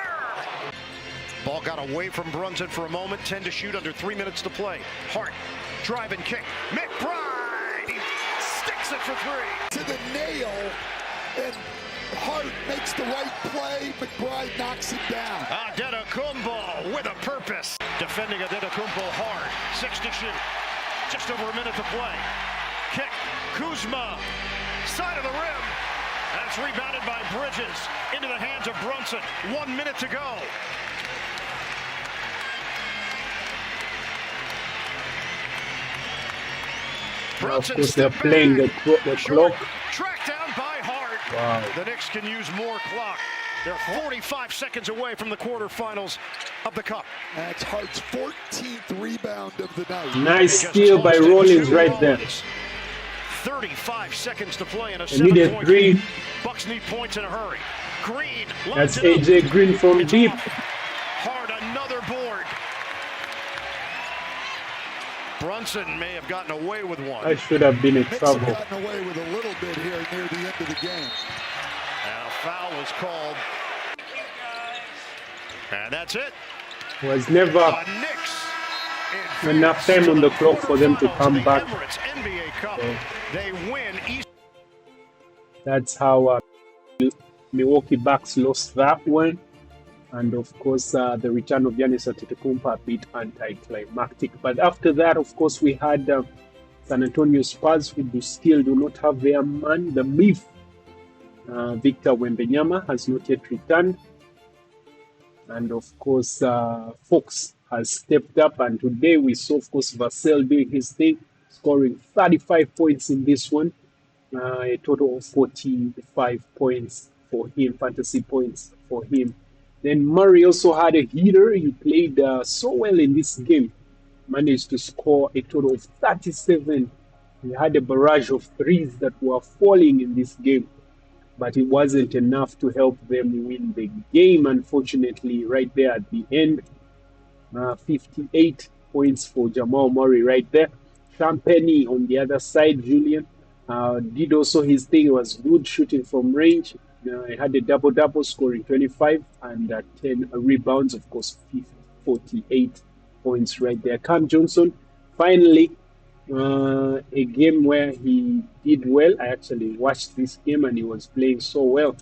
Ball got away from Brunson for a moment. 10 to shoot, under 3 minutes to play. Hart, drive and kick. McBride, he sticks it for 3. To the nail, and Hart makes the right play. McBride knocks it down. Adetokounmpo with a purpose. Defending Adetokounmpo hard. 6 to shoot. Just over a minute to play. Kick. Kuzma. Side of the rim. That's rebounded by Bridges. Into the hands of Brunson. 1 minute to go. Now, of course, they're playing the clock. Tracked down by Hart. Wow. The Knicks can use more clock. They're 45 seconds away from the quarterfinals of the Cup. That's Hart's 14th rebound of the night. Nice steal by Rollins right there. 35 seconds to play in a They needed 7-point Green. game. Bucks need points in a hurry. Green. That's AJ Green from deep. Hart, another board. Brunson may have gotten away with one. I should have been in Knicks trouble. have gotten away with a little bit here near the end of the game. And a foul was called. And that's it. Was never The Knicks enough time on the clock for them to come back. Emirates NBA Cup. So They win East. that's how Milwaukee Bucks lost that one. And of course, the return of Giannis Antetokounmpo a bit anticlimactic. But after that, of course, we had San Antonio Spurs, who still do not have their man, the myth. Victor Wembanyama has not yet returned. And of course, Fox has stepped up. And today we saw, of course, Vassell doing his thing, scoring 35 points in this one. A total of 45 points for him, fantasy points for him. Then Murray also had a heater. He played so well in this game. Managed to score a total of 37. He had a barrage of threes that were falling in this game. But it wasn't enough to help them win the game, unfortunately, right there at the end. 58 points for Jamal Murray right there. Champagny on the other side, Julian, did also his thing. It was good shooting from range. He had a double-double, scoring 25 and 10 rebounds, of course, 48 points right there. Cam Johnson, finally, a game where he did well. I actually watched this game and he was playing so well.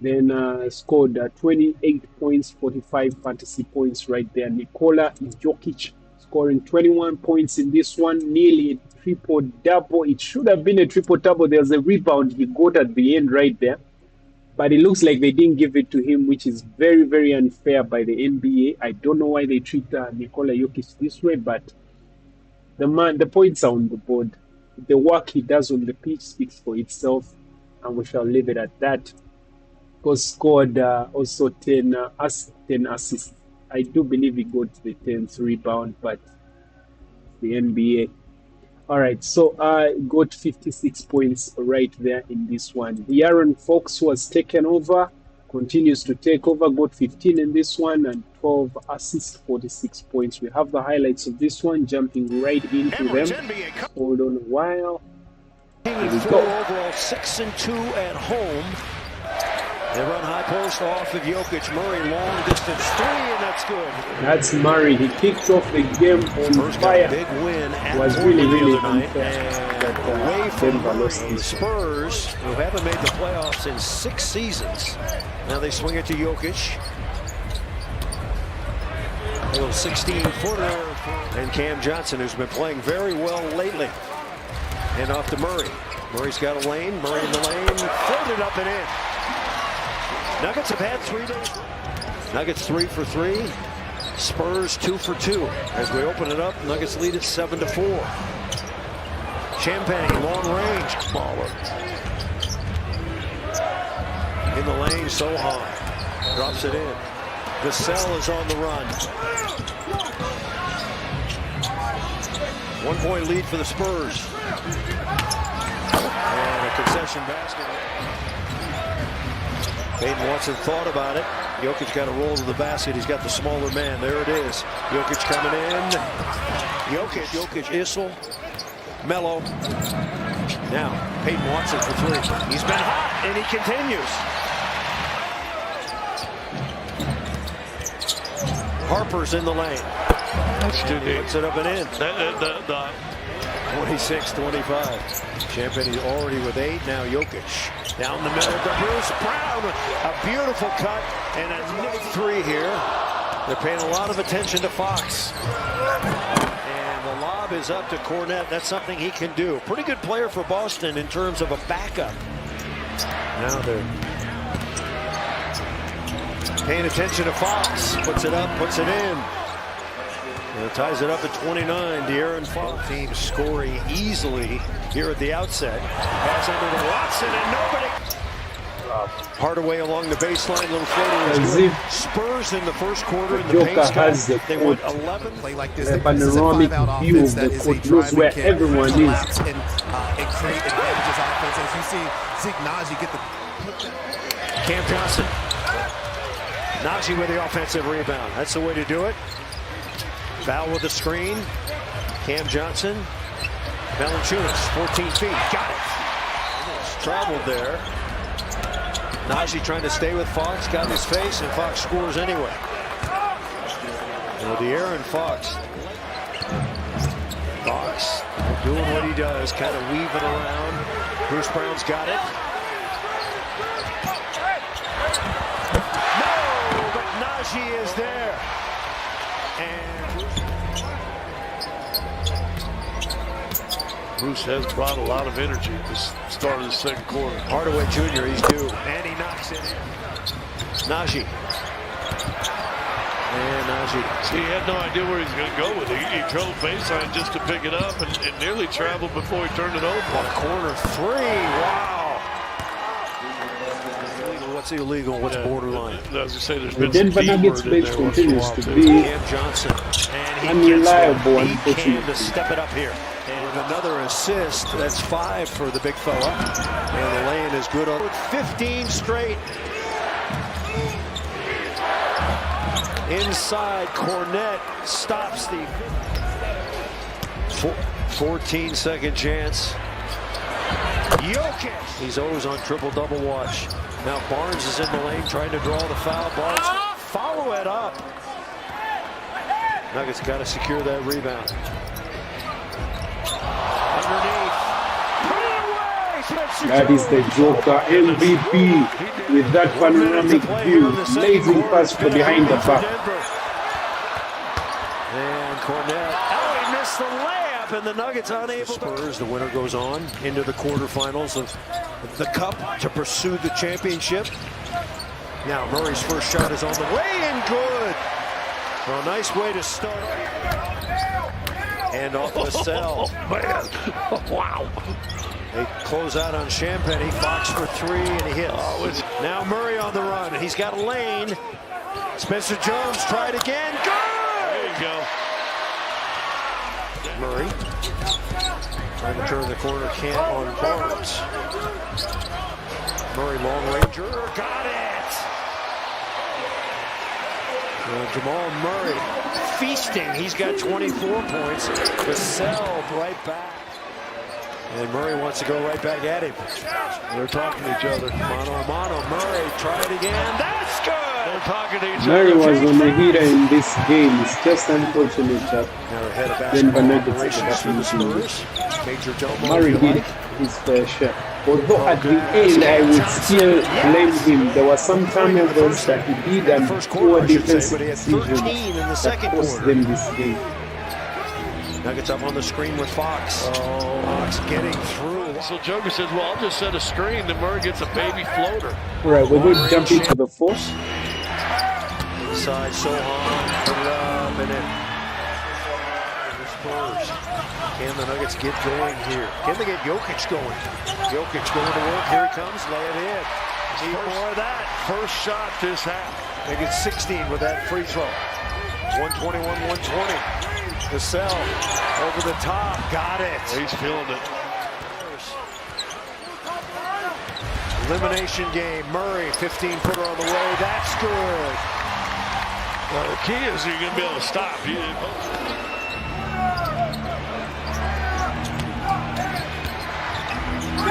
Then scored 28 points, 45 fantasy points right there. Nikola Jokic scoring 21 points in this one, nearly a triple-double. It should have been a triple-double. There's a rebound he got at the end right there. But it looks like they didn't give it to him, which is very, very unfair by the NBA. I don't know why they treat Nikola Jokic this way, but the points are on the board. The work he does on the pitch speaks for itself, and we shall leave it at that. Because scored also 10 assists. I do believe he got the 10th rebound, but the NBA. All right, so I got 56 points right there in this one. De'Aaron Fox was taken over, continues to take over, got 15 in this one and 12 assists, 46 points. We have the highlights of this one, jumping right into them. Hold on a while. Here we go. Overall 6-2 at home. They run high post off of Jokic. Murray, long distance three, and that's good. That's Murray. He kicks off the game on fire. Big win at was really, really unfair. Away from the Spurs, who haven't made the playoffs in 6 seasons. Now they swing it to Jokic. A little 16-footer. And Cam Johnson, who's been playing very well lately. And off to Murray. Murray's got a lane. Murray in the lane. Floated up and in. Nuggets have had 3 days. Nuggets 3 for 3. Spurs 2 for 2. As we open it up, Nuggets lead at 7-4. Champagne, long range. Baller. In the lane, so high. Drops it in. Vassell is on the run. 1-point lead for the Spurs. And a concession basket. Payton Watson thought about it. Jokic got a roll to the basket. He's got the smaller man. There it is. Jokic coming in. Jokic, Issel, Melo. Now, Payton Watson for 3. He's been hot, and he continues. Harper's in the lane. That's too deep. Puts it up and in. 26-25. Champagne's already with 8. Now Jokic. Down the middle to Bruce Brown. A beautiful cut and a Knicks 3 here. They're paying a lot of attention to Fox. And the lob is up to Cornette. That's something he can do. Pretty good player for Boston in terms of a backup. Now they're paying attention to Fox. Puts it up, puts it in. And it ties it up at 29. De'Aaron Fox. Team scoring easily here at the outset. Pass under to Watson and nobody. Hardaway along the baseline. Little floater is good. Spurs in the first quarter. In the paint has the they went 11. Play like this. A panoramic view of the court, knows where everyone is. And create advantages offense. As you see Zeke Najee get the... Cam Johnson. Najee with the offensive rebound. That's the way to do it. Foul with the screen. Cam Johnson. Valanciunas, 14 feet. Got it. Almost traveled there. Najee trying to stay with Fox. Got in his face, and Fox scores anyway. De'Aaron Fox. Fox doing what he does, kind of weaving around. Bruce Brown's got it. No, but Najee is there. And Bruce has brought a lot of energy at the start of the second quarter. Hardaway Jr., he's due. And he knocks it in. Najee. And Najee. See, he had no idea where he's going to go with it. He drove baseline just to pick it up and nearly traveled before he turned it over. On a corner 3. Wow. What's illegal? What's borderline? As I say, there's The been Denver Nuggets bench continues to be Cam Johnson. And he unreliable, gets he can to unfortunately. step it up here. And with another assist, that's 5 for the big fella. And the lane is good on 15 straight. Inside, Cornette stops the 14-second chance. Jokic. He's always on triple-double watch. Now Barnes is in the lane trying to draw the foul. Barnes follow it up. Nuggets got to secure that rebound. Underneath. That is the Joker MVP with that panoramic view. Amazing pass for behind the back. And Cornette. Oh, he missed the layup, and the Nuggets unable to. Spurs, the winner goes on into the quarterfinals of the Cup to pursue the championship. Now Murray's first shot is on the way and good. Well, nice way to start. And off the cell. Man, wow. They close out on Champagnie. Fox for 3, and he hits. Now Murray on the run. He's got a lane. Spencer Jones tried again. Good! There you go. Murray trying to turn the corner, can't on Barnes. Murray, long ranger, got it! Jamal Murray feasting. He's got 24 points. Vassell right back. And Murray wants to go right back at him. They're talking to each other. Mano a mano. Murray, try it again. That's good! They're talking to each Murray other. was on the heater in this game. It's just unfortunate that Denver Nuggets got Spurs. Major Domo. Murray did his fair share. Although at the end I would still blame him. There was some turnovers that he did and poor defensive decisions that cost them this game. Nuggets up on the screen with Fox. Oh, Fox getting through. So Joker says, well, I'll just set a screen. Then Murray gets a baby floater. All right, we're going to jump into the fourth. Inside, Sohan, put it up, and then the Spurs. Can the Nuggets get going here? Can they get Jokic going? Jokic going to work. Here he comes. Lay it in. Need more of that. First shot this half. They get 16 with that free throw. 121-120. Vassell over the top. Got it. He's feeling it. Elimination game. Murray, 15-footer on the way. That's good. Well, the key is you're going to be able to stop.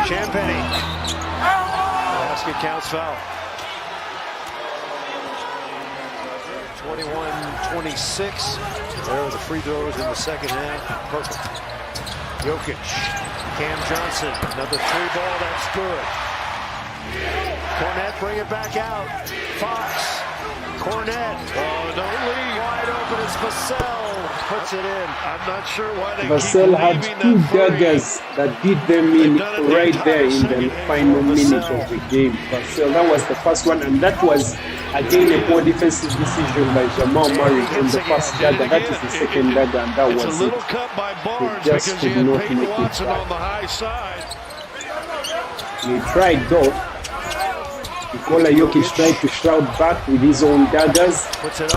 Champagnie. Basket counts foul. 21-26. There are the free throws in the second half. Perfect. Jokic. Cam Johnson. Another three ball. That's good. Cornet, bring it back out. Fox. Cornet. Oh, don't leave. Wide open is Vassell. Puts it in. I'm not sure why they Vassell had two daggers that did them in right there in the final minute of the game. Vassell, that was the first one, and that was again a poor defensive decision by Jamal Murray on the first dagger. That is the second dagger, and that was it. He just could not make it back. He tried though. Nikola Jokic tried to shout back with his own daggers, but it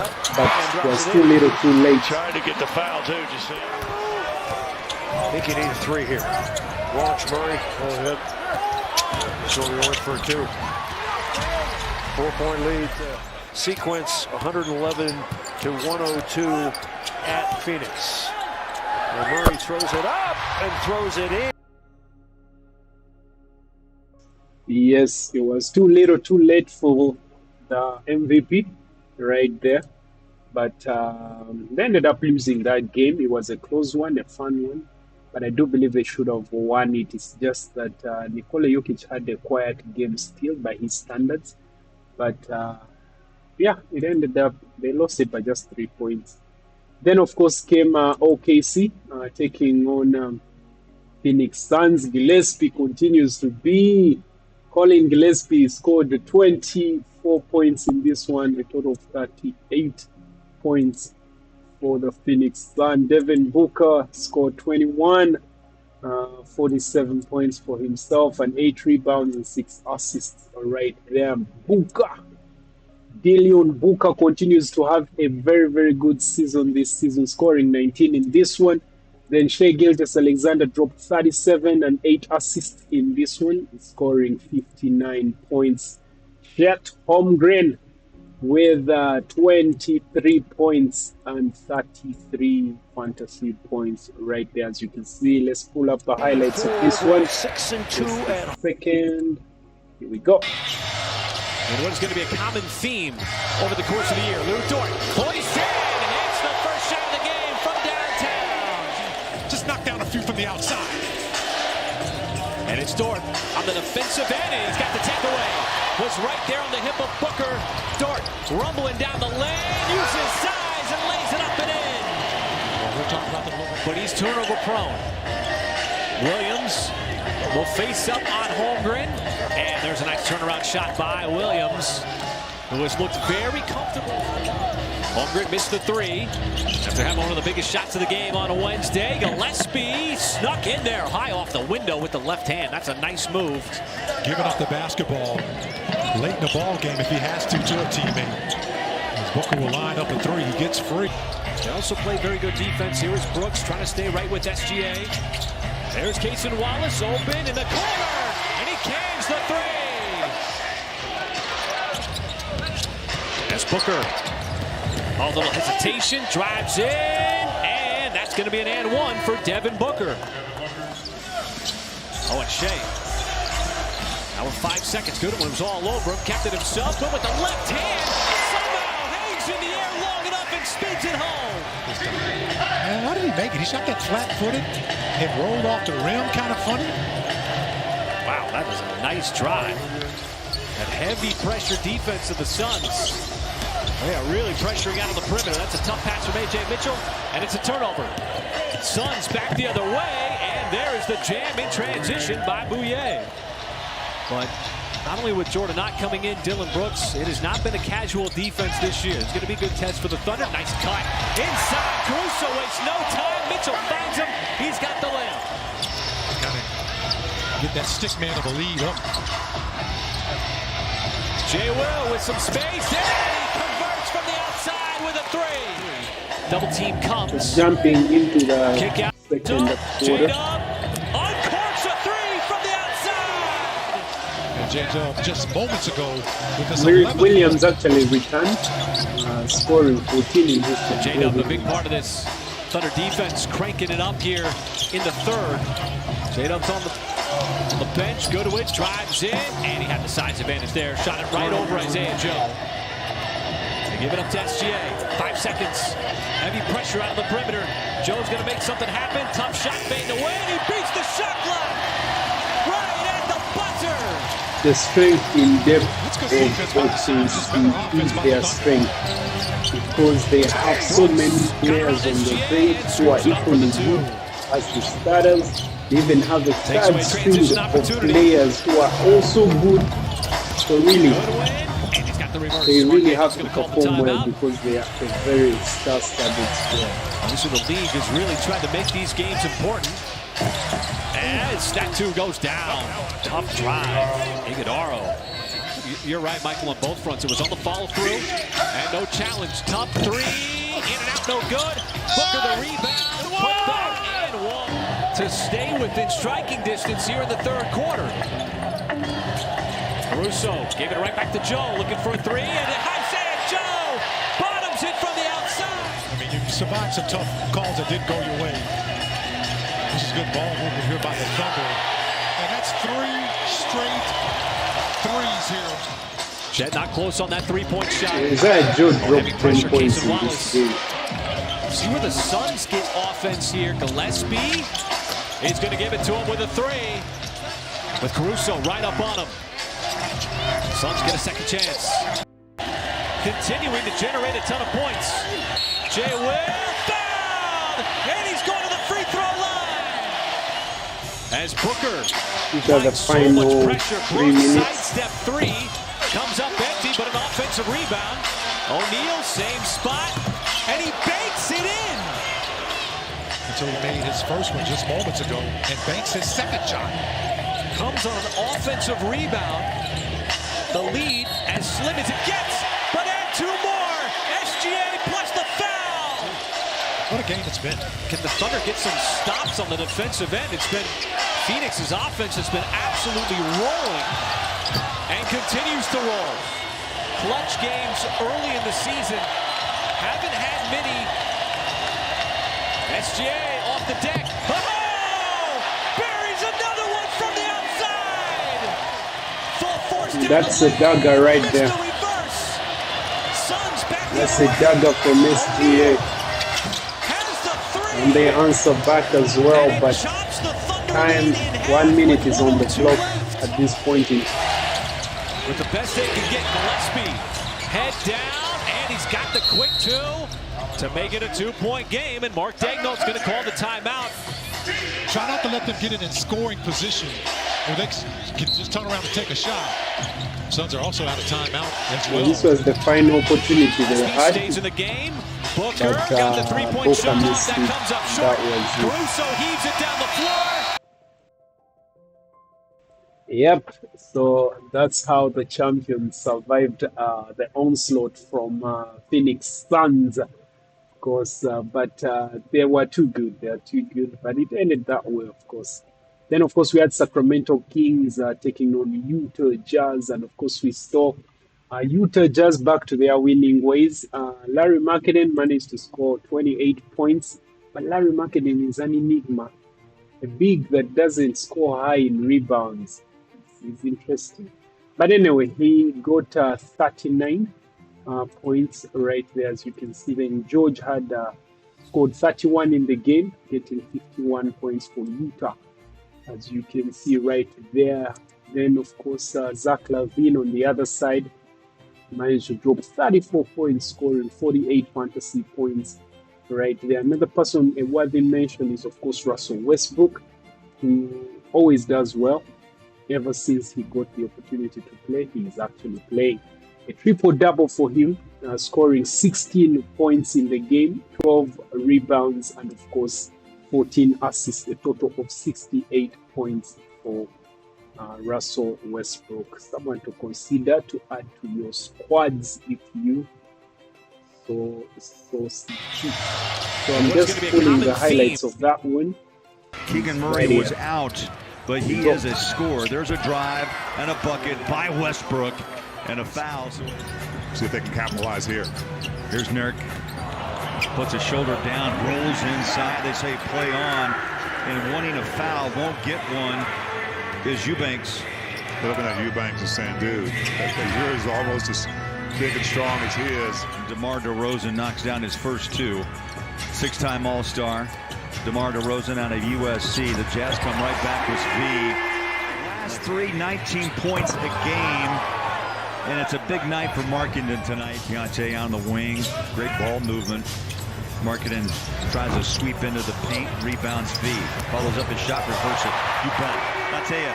was too little too late. Trying to get the foul too, just see. I think you need a three here. Watch Murray. Go ahead. So we went for a two. 4-point lead. Sequence 111-102 at Phoenix. And Murray throws it up and throws it in. Yes, it was too little, too late for the MVP right there. But they ended up losing that game. It was a close one, a fun one. But I do believe they should have won it. It's just that Nikola Jokic had a quiet game still by his standards. But yeah, it ended up, they lost it by just 3 points. Then, of course, came OKC taking on Phoenix Suns. Gillespie continues to be... Colin Gillespie scored 24 points in this one, a total of 38 points for the Phoenix Suns. Devin Booker scored 21, 47 points for himself, and 8 rebounds and 6 assists right there. Dillon Booker continues to have a very, very good season this season, scoring 19 in this one. Then Shai Gilgeous-Alexander dropped 37 and 8 assists in this one, scoring 59 points. Chet Holmgren with 23 points and 33 fantasy points right there, as you can see. Let's pull up the highlights of this one. 6 and 2 and second. Here we go. And what is going to be a common theme over the course of the year? Lou Dort hoists in, hits the first shot of the game from downtown. Just knocked down a few from the outside. And it's Dort on the defensive end, and he's got the takeaway. Was right there on the hip of Booker. Dort rumbling down the lane, uses size and lays it up and in. Well, we're talking about but he's turnover prone. Williams will face up on Holmgren, and there's a nice turnaround shot by Williams, who has looked very comfortable. Holmgren missed the three after having one of the biggest shots of the game on a Wednesday. Gillespie snuck in there high off the window with the left hand. That's a nice move. Giving up the basketball late in the ball game if he has to a teammate. As Booker will line up a three, he gets free. They also play very good defense. Here is Brooks trying to stay right with SGA. There's Cason Wallace open in the corner, and he cans the three. That's Booker. A little hesitation, drives in, and that's going to be an and one for Devin Booker. Oh, and Shai. Now with 5 seconds, Goodwin was all over him, kept it himself, but with the left hand, somehow hangs in the air long enough and spins it home. How did he make it? He shot that flat-footed and rolled off the rim, kind of funny. Wow, that was a nice drive. That heavy pressure defense of the Suns. They are really pressuring out of the perimeter. That's a tough pass from A.J. Mitchell, and it's a turnover. Suns back the other way, and there is the jam in transition by Bouye. But not only with Jordan not coming in, Dillon Brooks, it has not been a casual defense this year. It's going to be a good test for the Thunder. Nice cut. Inside, Caruso wastes no time. Mitchell finds him. He's got the layup. Get that stick man of the lead up. Jay Will with some space, and he converts from the outside with a three. Double team comes. Jumping into the kick out. second quarter. Uncorks a three from the outside. And J-Dub just moments ago with this Williams actually returned, scoring 14 in this game. J-Dub, a big part of this Thunder defense, cranking it up here in the third. J-Dub's on the bench. Goodwin drives in, and he had the size advantage there. Shot it right over Isaiah Joe. give it up to SGA. 5 seconds. Heavy pressure out of the perimeter. Joe's going to make something happen. Tough shot fading away, and he beats the shot clock. Right at the buzzer. The strength in depth of both teams is their strength, because they have so many players on the bench who are equally good as the starters. They even have a third string of players who are also good. So really, they really have to perform well because they are a very star-studded squad. Obviously, the league is really trying to make these games important. As that two goes down. Tough drive. Iguodaro. You're right, Michael, on both fronts. It was on the follow-through and no challenge. Tough three. In and out, no good. Booker the rebound. Put back and one. To stay within striking distance here in the third quarter. Caruso gave it right back to Joe. Looking for a three. And a high sand. Joe bottoms it from the outside. I mean, you survived some tough calls that didn't go your way. This is good ball movement here by the Thunder. And that's 3 straight threes here. Jet not close on that three-point shot. Isaiah Joe dropped 10 points in this game. See where the Suns get offense here. Gillespie is going to give it to him with a three. With Caruso right up on him. Suns get a second chance. Continuing to generate a ton of points. Jay Will fouled! And he's going to the free throw line. As Booker These are the final 3 minutes. Step three comes up empty, but an offensive rebound. O'Neal, same spot, and he banks it in. Until he made his first one just moments ago and banks his second shot. Comes on an offensive rebound. The lead as slim as it gets, but add 2 more. SGA plus the foul. What a game it's been. Can the Thunder get some stops on the defensive end? It's been Phoenix's offense has been absolutely rolling and continues to roll. Clutch games early in the season. Haven't had many. SGA off the deck. Oh! Buries another one from the outside. Full force down. That's a dagger right there. That's a dagger from SGA. And they answer back as well, but time, 1 minute is on the clock at this point in time. With the best they can get, Gillespie head down, and he's got the quick 2 to make it a 2-point game, and Mark Daigneault's going to call the timeout. Try not to let them get it in scoring position where they can just turn around and take a shot. Suns are also out of timeout as well. This was the final opportunity they had. Stays in the game. Booker got the 3-point shot off. That comes up short. Caruso heaves it down the floor. Yep, so that's how the champions survived the onslaught from Phoenix Suns, of course. But they were too good. They are too good. But it ended that way, of course. Then, of course, we had Sacramento Kings taking on Utah Jazz. And, of course, we saw Utah Jazz back to their winning ways. Larry Markkinen managed to score 28 points. But Larry Markkinen is an enigma. A big that doesn't score high in rebounds. It's interesting. But anyway, he got 39 points right there, as you can see. Then George had scored 31 in the game, getting 51 points for Utah, as you can see right there. Then, of course, Zach LaVine on the other side managed to drop 34 points, scoring 48 fantasy points right there. Another person, a worthy mention, is, of course, Russell Westbrook, who always does well. Ever since he got the opportunity to play, he is actually playing. A triple-double for him, scoring 16 points in the game, 12 rebounds, and, of course, 14 assists, a total of 68 points for Russell Westbrook. Someone to consider to add to your squads if you so see fit. So I'm just pulling the highlights of that one. Keegan Murray was out, but he is a scorer. There's a drive and a bucket by Westbrook and a foul. See if they can capitalize here. Here's Nurk. Puts his shoulder down, rolls inside. They say play on. And wanting a foul, won't get one, is Eubanks. Looking at Eubanks and saying, dude, yours is almost as big and strong as he is. DeMar DeRozan knocks down his first two. Six-time All-Star. DeMar DeRozan out of USC. The Jazz come right back with V. Last three, 19 points a game. And it's a big night for Markkanen tonight. Keontae on the wing. Great ball movement. Markkanen tries to sweep into the paint. Rebounds V. Follows up his shot. Reverse it. You bet. I'll tell you,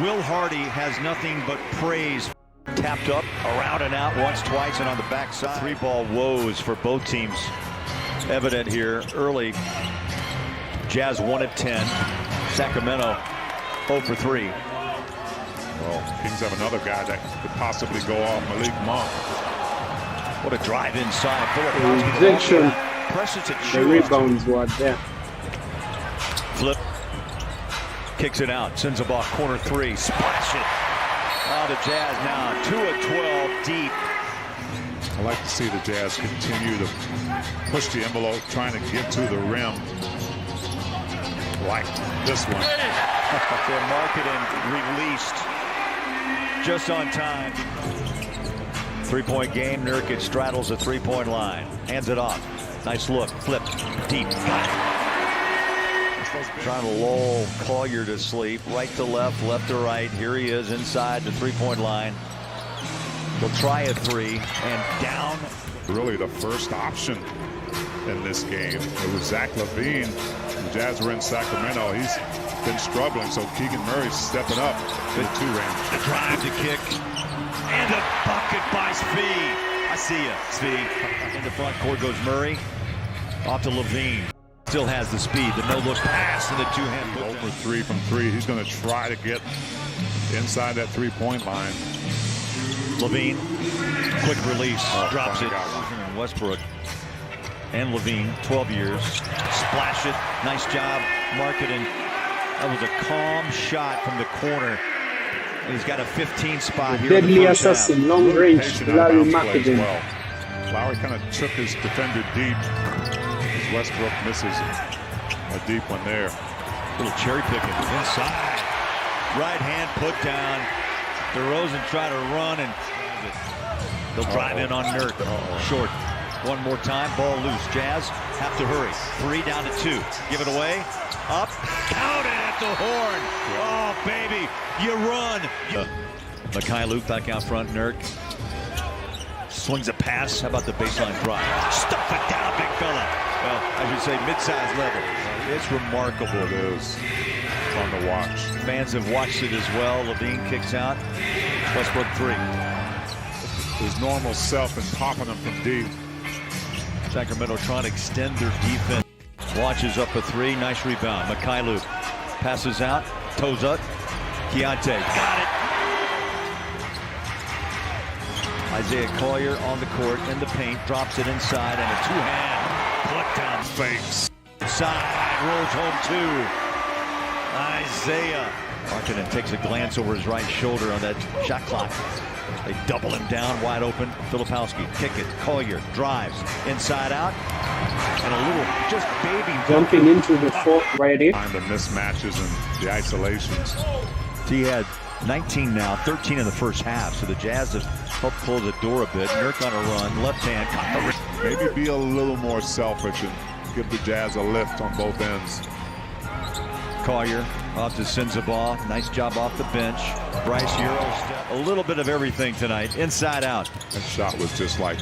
Will Hardy has nothing but praise. Tapped up, around and out once, twice, and on the backside. Three-ball woes for both teams. Evident here early. Jazz 1 of 10. Sacramento 0 for 3. Well, Kings have another guy that could possibly go off, Malik Monk. What a drive inside. Rejection. Presses it. The rebounds were there. Flip. Kicks it out. Sends the ball corner three. Splash it. Oh, the Jazz now 2 of 12 deep. I like to see the Jazz continue to push the envelope, trying to get to the rim. Like this one. Their Markkanen released just on time. Three-point game. Nurkic straddles the three-point line. Hands it off. Nice look. Flip. Deep. Got it. Trying to lull Collier to sleep. Right to left, left to right. Here he is inside the three-point line. He'll try a three and down. Really the first option in this game. It was Zach LaVine. The Jazz were in Sacramento. He's been struggling, so Keegan Murray's stepping up to the two-range. The drive to kick. And a bucket by Spee. I see you, Spee. In the front court goes Murray. Off to LaVine. Still has the speed. The no-look pass and the two-hand put over 3 from 3. He's going to try to get inside that three-point line. LaVine, quick release, drops it. And Westbrook and LaVine, 12 years. Splash it. Nice job, Markkanen. That was a calm shot from the corner. And he's got a 15 spot here. Deadly assassin, long range, Larry Markkanen. Well. Lowry kind of took his defender deep. As Westbrook misses a deep one there. Little cherry picking inside. Right hand put down. DeRozan try to run and they'll drive in on Nurk. Short. One more time. Ball loose. Jazz have to hurry. 3 down to 2. Give it away. Up. Count it at the horn. Oh, baby. You run. Mikhailuk back out front. Nurk swings a pass. How about the baseline drive? Stuff it down, big fella. Well, I should say mid-size level. It's remarkable. It is. Fun to watch. Fans have watched it as well. LaVine kicks out. Westbrook 3. His normal self and popping them from deep. Sacramento trying to extend their defense. Watches up a 3. Nice rebound. Mikhailuk passes out. Toes up. Keontae got it. Isaiah Collier on the court in the paint. Drops it inside and a two-hand. Put down fakes. Side rolls home 2. Isaiah. Markkanen takes a glance over his right shoulder on that shot clock. They double him down wide open. Filipowski kick it. Collier drives inside out. And a little just baby jumping into the fourth right here. Find the mismatches and the isolations. He had 19 now, 13 in the first half. So the Jazz have helped close the door a bit. Nurk on a run, left hand. Maybe be a little more selfish and give the Jazz a lift on both ends. Collier off to Sensabaugh. Nice job off the bench. Bryce Euro step. A little bit of everything tonight. Inside out. That shot was just like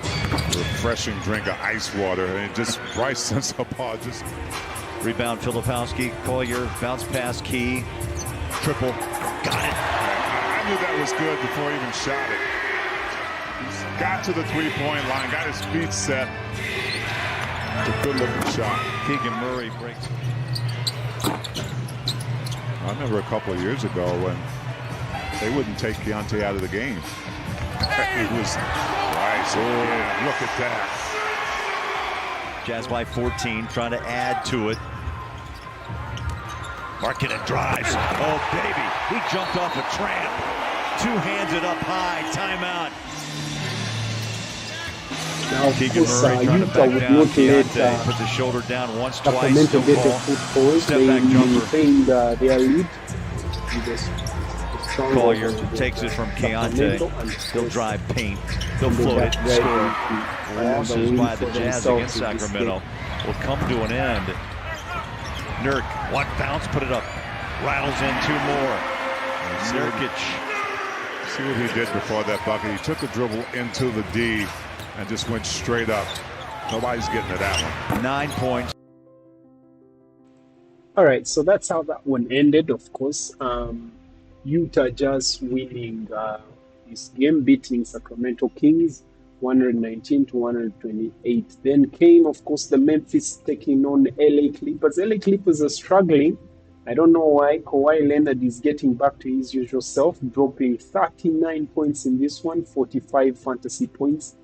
a refreshing drink of ice water. And just Bryce Sensabaugh just. Rebound Filipowski. Collier bounce pass Key. Triple. Got it. I knew that was good before he even shot it. He's got to the three-point line. Got his feet set. It's a good-looking shot. Keegan Murray breaks. I remember a couple of years ago when they wouldn't take Keontae out of the game. He was Bryce. Oh, look at that. Jazz by 14, trying to add to it. Markkanen drives. Oh, baby. He jumped off a tramp. 2 hands it up high. Timeout. Keegan Murray trying to back down. Keontae puts the shoulder down once, twice. Sacramento get a football. They maintained their lead. Collier takes it from Keontae. He'll drive paint. He'll float it and score. Losses by the Jazz against Sacramento will come to an end. Nurk, one bounce, put it up. Rattles in two more. Nurkic. See what he did before that bucket. He took the dribble into the D and just went straight up. Nobody's getting to that one. 9 points. All right, so that's how that one ended, of course. Utah Jazz winning this game, beating Sacramento Kings 119 to 128. Then came, of course, the Memphis taking on LA Clippers. LA Clippers are struggling. I don't know why. Kawhi Leonard is getting back to his usual self, dropping 39 points in this one, 45 fantasy points.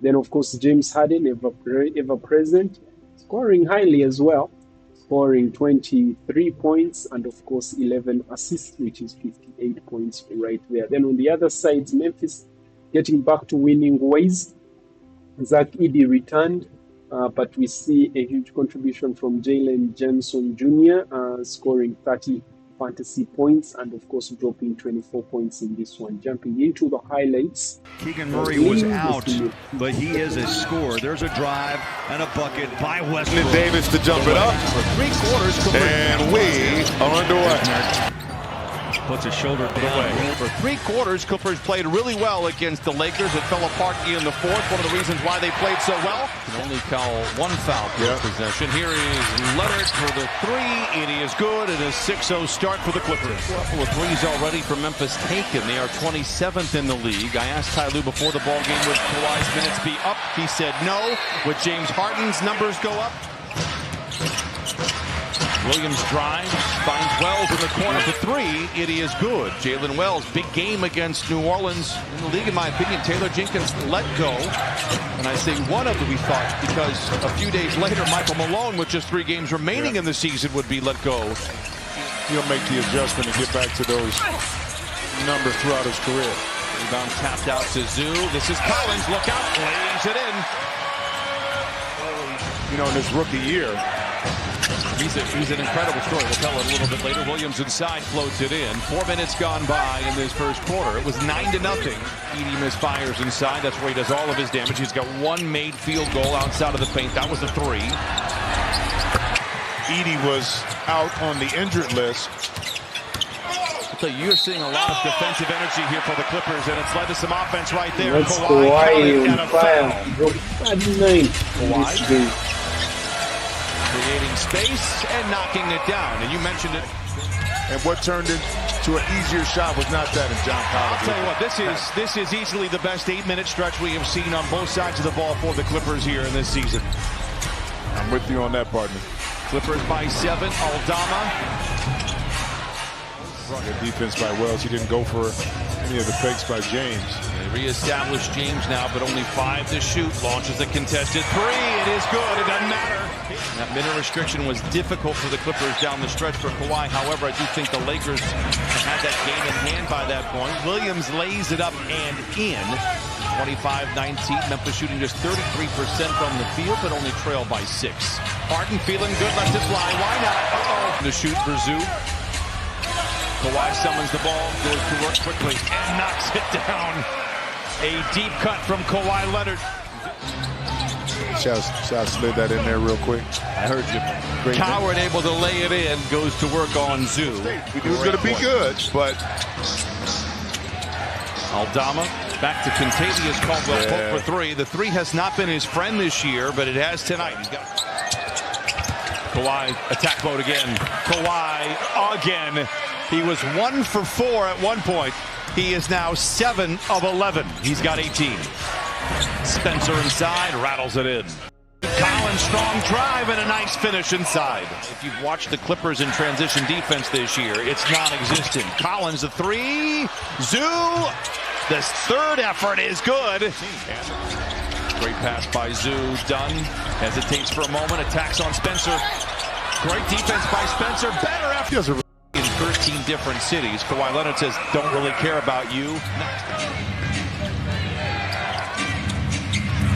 Then, of course, James Harden, ever present, scoring highly as well, scoring 23 points and, of course, 11 assists, which is 58 points right there. Then on the other side, Memphis getting back to winning ways. Zach Edey returned, but we see a huge contribution from Jalen Johnson Jr., scoring 30 fantasy points and, of course, dropping 24 points in this one. Jumping into the highlights. Keegan Murray was out, but he is a scorer. There's a drive and a bucket by Westbrook. Davis to jump it up. For 3 quarters, and we are underway. Puts his shoulder down. For 3 quarters, Clippers played really well against the Lakers. It fell apart in the fourth. One of the reasons why they played so well. Can only call 1 foul per possession. Here is Leonard for the 3. It is good. It is 6-0 start for the Clippers. A couple of threes already from Memphis taken. They are 27th in the league. I asked Ty Lue before the ball game, would Kawhi's minutes be up? He said no. Would James Harden's numbers go up? Williams drives, finds Wells in the corner for 3. It is good. Jalen Wells, big game against New Orleans in the league, in my opinion. Taylor Jenkins let go. And I say one of them, we thought, because a few days later, Michael Malone, with just 3 games remaining in the season, would be let go. He'll make the adjustment and get back to those numbers throughout his career. Rebound tapped out to Zoo. This is Collins. Look out. Lays it in. You know, in his rookie year, He's an incredible story. We'll tell it a little bit later. Williams inside floats it in. 4 minutes gone by in this first quarter. It was 9-0. Edey misfires inside. That's where he does all of his damage. He's got 1 made field goal outside of the paint. That was the 3. Edey was out on the injured list. So you're seeing a lot of defensive energy here for the Clippers, and it's led to some offense right there. That's Kawhi on fire. 39. Kawhi creating space and knocking it down. And you mentioned it. And what turned into an easier shot was not that in John Collins. I'll tell you what, this is easily the best 8-minute stretch we have seen on both sides of the ball for the Clippers here in this season. I'm with you on that, partner. Clippers by 7. Aldama. Good defense by Wells. He didn't go for any of the fakes by James. They reestablish James now, but only 5 to shoot. Launches a contested 3. It is good. It doesn't matter. That minute restriction was difficult for the Clippers down the stretch for Kawhi. However, I do think the Lakers had that game in hand by that point. Williams lays it up and in. 25-19. Memphis shooting just 33% from the field, but only trailed by 6. Harden feeling good. Lets it fly. Why not? Uh-oh. To shoot for Zoo. Kawhi summons the ball, goes to work quickly, and knocks it down. A deep cut from Kawhi Leonard. Shall I slid that in there real quick? I heard you. Great Coward thing. Able to lay it in, goes to work on Zoo. We knew it was going to be good, but... Aldama back to Contavious Caldwell Pope for 3. The 3 has not been his friend this year, but it has tonight. He's got Kawhi, attack mode again. Kawhi again. He was 1 for 4 at one point. He is now 7 of 11. He's got 18. Spencer inside, rattles it in. Collins, strong drive and a nice finish inside. If you've watched the Clippers in transition defense this year, it's non-existent. Collins, the 3. Zoo. This 3rd effort is good. Great pass by Zoo. Dunn hesitates for a moment, attacks on Spencer. Great defense by Spencer. Better effort. In 13 different cities. Kawhi Leonard says, don't really care about you.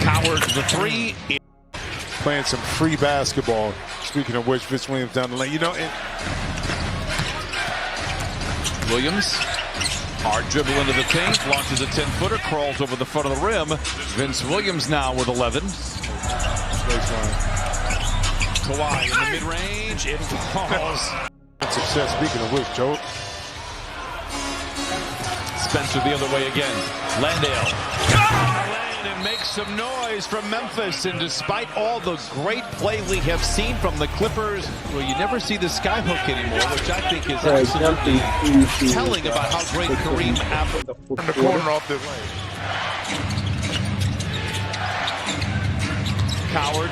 Coward, the 3. Playing some free basketball. Speaking of which, Vince Williams down the lane. You know, Williams Hard dribble into the paint, launches a 10-footer, crawls over the front of the rim. Vince Williams now with 11. Kawhi in the mid-range, it falls. Success, speaking of which, Joe. Spencer the other way again. Landale. And makes some noise from Memphis, and despite all the great play we have seen from the Clippers, well, you never see the skyhook anymore, which I think is absolutely telling about how great Kareem Abdul in the corner off the way. Coward.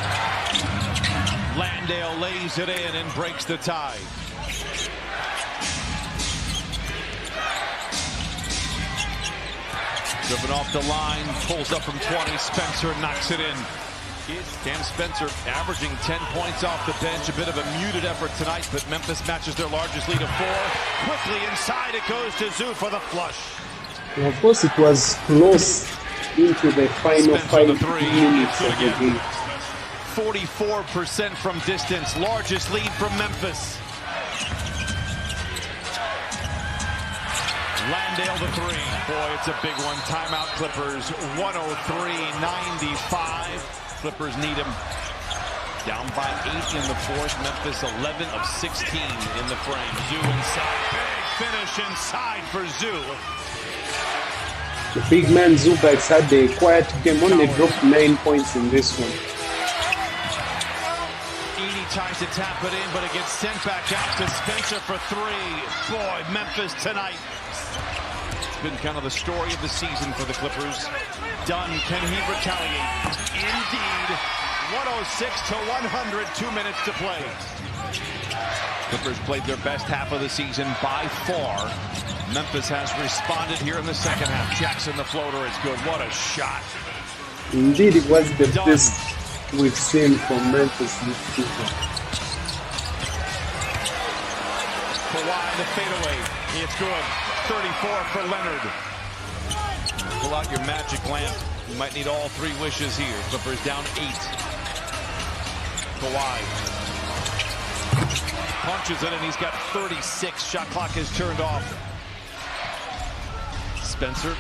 Landale lays it in and breaks the tie. Driven off the line, pulls up from 20. Spencer knocks it in. Cam Spencer averaging 10 points off the bench. A bit of a muted effort tonight, but Memphis matches their largest lead of 4. Quickly inside, it goes to Zoo for the flush. Well, of course, it was close into the final 5 minutes of the game. 44% from distance, largest lead from Memphis. Landale the 3. Boy, it's a big one. Timeout Clippers, 103-95. Clippers need him. Down by 8 in the fourth. Memphis 11 of 16 in the frame. Zoo inside. Big finish inside for Zoo. The big man Zubats had a quiet game. Only dropped 9 points in this one. Tries to tap it in, but it gets sent back out to Spencer for 3. Boy, Memphis tonight. It's been kind of the story of the season for the Clippers. Dunn, can he retaliate? Indeed. 106-100, 2 minutes to play. Clippers played their best half of the season by far. Memphis has responded here in the second half. Jackson, the floater, is good. What a shot. Indeed, it was the best we've seen from Memphis this season. Kawhi, the fadeaway. It's good. 34 for Leonard. Pull out your magic lamp. You might need all 3 wishes here. Clippers down 8. Kawhi punches it, and he's got 36. Shot clock is turned off. Spencer.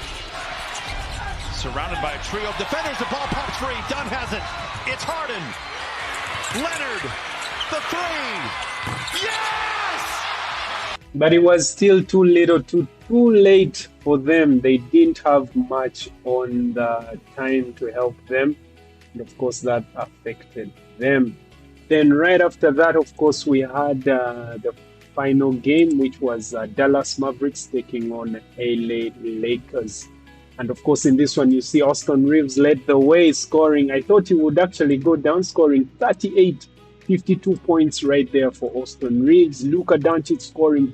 Surrounded by a trio of defenders. The ball pops free. Dunn has it. It's Harden. Leonard. The 3. Yes! But it was still too late for them. They didn't have much on the time to help them. And of course, that affected them. Then right after that, of course, we had the final game, which was Dallas Mavericks taking on LA Lakers. And of course, in this one, you see Austin Reeves led the way, scoring. I thought he would actually go down, scoring 38, 52 points right there for Austin Reeves. Luka Doncic scoring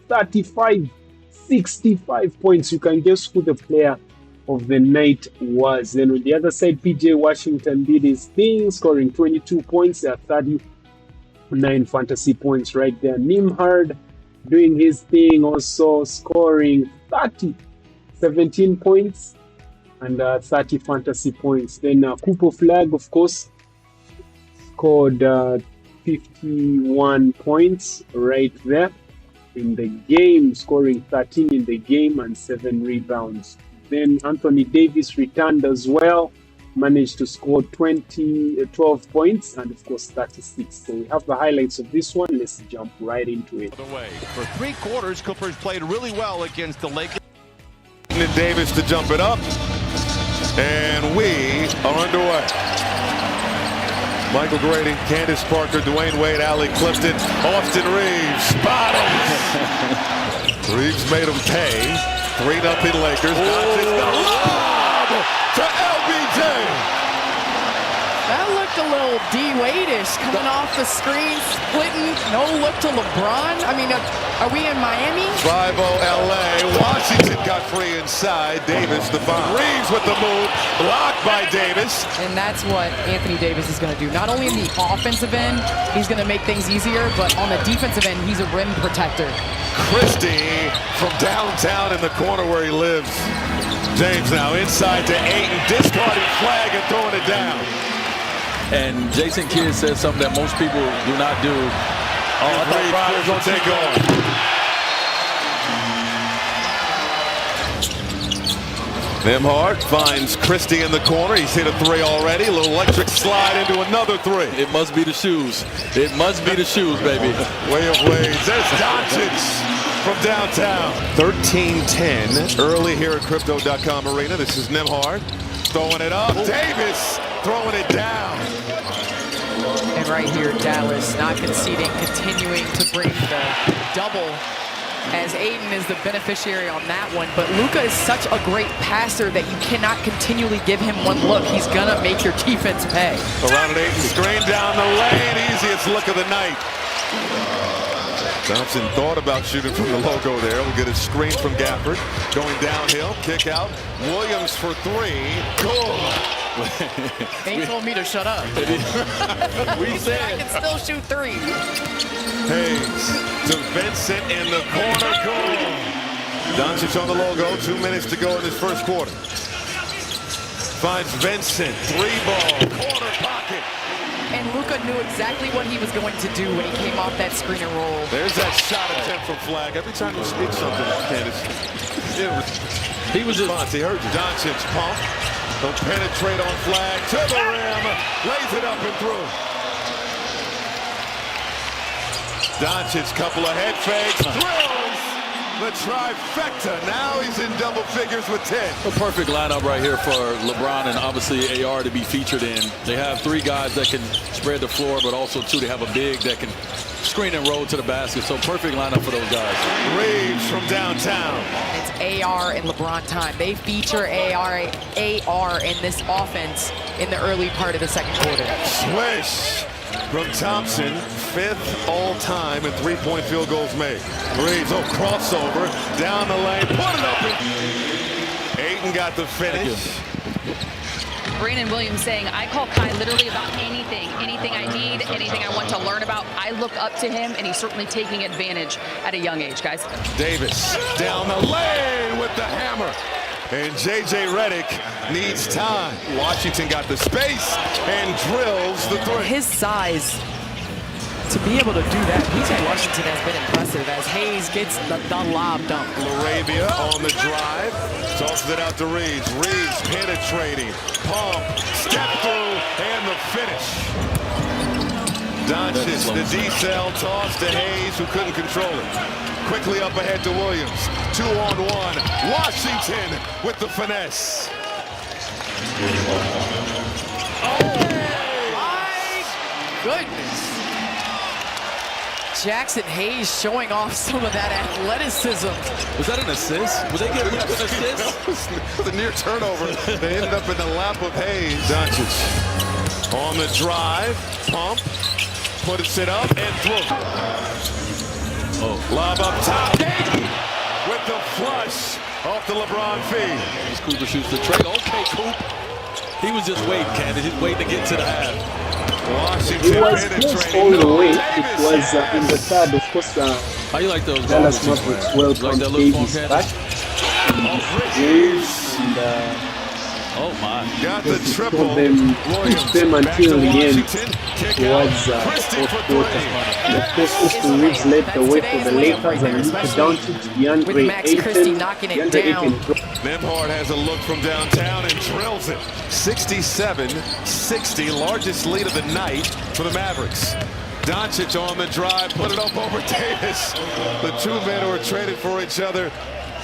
35, 65 points. You can guess who the player of the night was. Then on the other side, PJ Washington did his thing, scoring 22 points at 39 fantasy points right there. Nimhard doing his thing, also scoring 17 points and 30 fantasy points. Then Cooper Flag, of course, scored 51 points right there in the game, scoring 13 in the game and 7 rebounds. Then Anthony Davis returned as well, managed to score 12 points and of course 36. So we have the highlights of this one. Let's jump right into it. For 3 quarters, Clippers played really well against the Lakers. And Davis to jump it up, and we are underway. Michael Grady, Candace Parker, Dwayne Wade, Allie Clifton, Austin Reeves, bottoms. Reeves made him pay. 3-0 Lakers. Doncic the lob to LBJ. That looked a little D-Wade-ish coming off the screen, splitting, no look to LeBron. I mean, are we in Miami? 5-0 LA. Washington got free inside. Davis the foul. Reeves with the move. Blocked by Davis. And that's what Anthony Davis is going to do. Not only in the offensive end, he's going to make things easier, but on the defensive end, he's a rim protector. Christie from downtown in the corner where he lives. James now inside to Ayton, discarding flag and throwing it down. And Jason Kidd said something that most people do not do. Oh, I thought Ryder was going to take on. Nembhard finds Christie in the corner. He's hit a three already. A little electric slide into another three. It must be the shoes. It must be the shoes, baby. Way of ways. There's Doncic from downtown. 13-10 early here at Crypto.com Arena. This is Nembhard throwing it up. Davis throwing it down. And right here, Dallas not conceding, continuing to bring the double, as Ayton is the beneficiary on that one. But Luka is such a great passer that you cannot continually give him one look. He's gonna make your defense pay. Around an Ayton screen down the lane. Easiest look of the night. Thompson thought about shooting from the logo there. We'll get a screen from Gafford. Going downhill, kick out. Williams for three. Goal. They told me to shut up. We said I can still shoot three. Hayes to Vincent in the corner. Goal. Doncic on the logo. 2 minutes to go in this first quarter. Finds Vincent. Three ball. Corner pocket. And Luka knew exactly what he was going to do when he came off that screen and roll. There's that shot attempt from Flag. Every time you speak something, Candace, he was just. He heard you. Doncic pump. He'll penetrate on Flag to the rim. Lays it up and through. Doncic, couple of head fakes. Thrills the trifecta. Now he's in double figures with 10. A perfect lineup right here for LeBron and obviously AR to be featured in. They have three guys that can spread the floor, but also two, they have a big that can screen and roll to the basket. So perfect lineup for those guys. Reeves from downtown. It's AR and LeBron time. They feature AR in this offense in the early part of the second quarter. Swish from Thompson, 5th all-time in three-point field goals made. Reeves, crossover, down the lane, put it up. Ayton got the finish. Brandon Williams saying, I call Kai literally about anything I need, anything I want to learn about. I look up to him, and he's certainly taking advantage at a young age, guys. Davis down the lane with the hammer. And J.J. Redick needs time. Washington got the space and drills the three. His size, to be able to do that, PJ Washington has been impressive as Hayes gets the lob dunk. Laravia on the drive. Tosses it out to Reeves. Reeves penetrating. Pump, step through, and the finish. Doncic, the D-cell toss to Hayes, who couldn't control it. Quickly up ahead to Williams. 2-on-1. Washington with the finesse. Oh, my goodness. Jackson Hayes showing off some of that athleticism. Was that an assist? Would they get an assist? It was a near turnover. They ended up in the lap of Hayes. Doncic on the drive. Pump. Puts it up and through. Lob up top. With the flush off the LeBron feed. As Cooper shoots the trade. Okay, Coop. He was just waiting, Candace. He's waiting to get to the half. Washington it was close all the way. It was in the third, of course. How you like those? Dallas Mavericks welcome Davis back. Oh my! Got the triple. Keep them until the end towards fourth quarter. And of course, Austin Reeves led the way for the Lakers and Luka Doncic, DeAndre Ayton knocking it down. Nembhard has a look from downtown and drills it. 67-60, largest lead of the night for the Mavericks. Doncic on the drive, put it up over Davis. The two men who are traded for each other.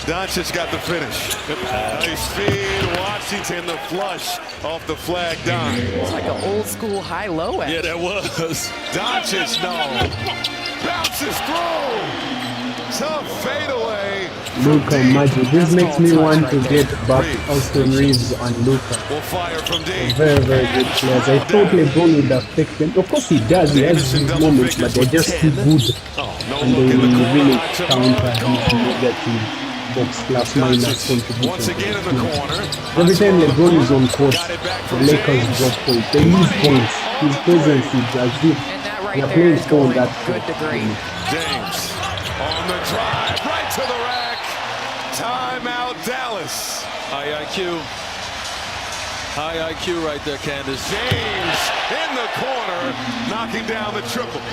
Doncic got the finish. Nice feed. Washington the flush off the Flag dime. It's like an old school high-low. Yeah, that was. Doncic, no. Bounces through. Tough fadeaway. Luka Magic. This makes me want to get back Austin Reeves on Luka. Will fire from deep. Very, very good players. I thought LeBron would affect them. Of course he does. He has his moments, but they're just too good. And they really counter his negative box plus minus contribution. Once again in the corner. Every time LeBron is on court, the Lakers drop points. They lose points. His presence is as if they're playing for that good degree. James on the drive, right to the rack. Timeout, Dallas. High IQ. High IQ right there, Candace. James in the corner, knocking down the triple.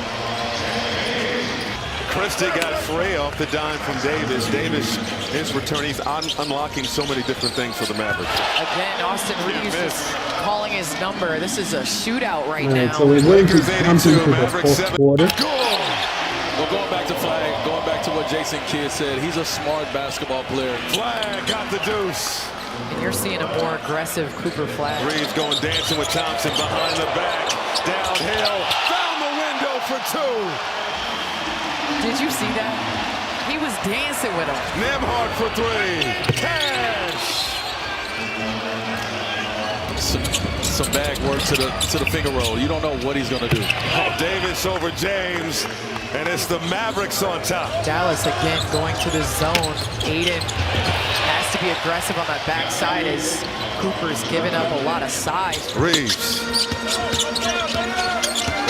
Christie got free off the dime from Davis. Davis, his return, he's unlocking so many different things for the Mavericks. Again, Austin Reeves is calling his number. This is a shootout right now. So we're going to jump into the fourth quarter. Well, going back to Flag, going back to what Jason Kidd said, he's a smart basketball player. Flag got the deuce. And you're seeing a more aggressive Cooper Flag. Reeves going dancing with Thompson behind the back. Downhill. Found the window for two. Did you see that? He was dancing with him. Nembhard for three. Cash. Some bag work to the finger roll. You don't know what he's going to do. Oh, Davis over James. And it's the Mavericks on top. Dallas again going to the zone. Aiden has to be aggressive on that backside as Cooper's giving up a lot of size. Reeves.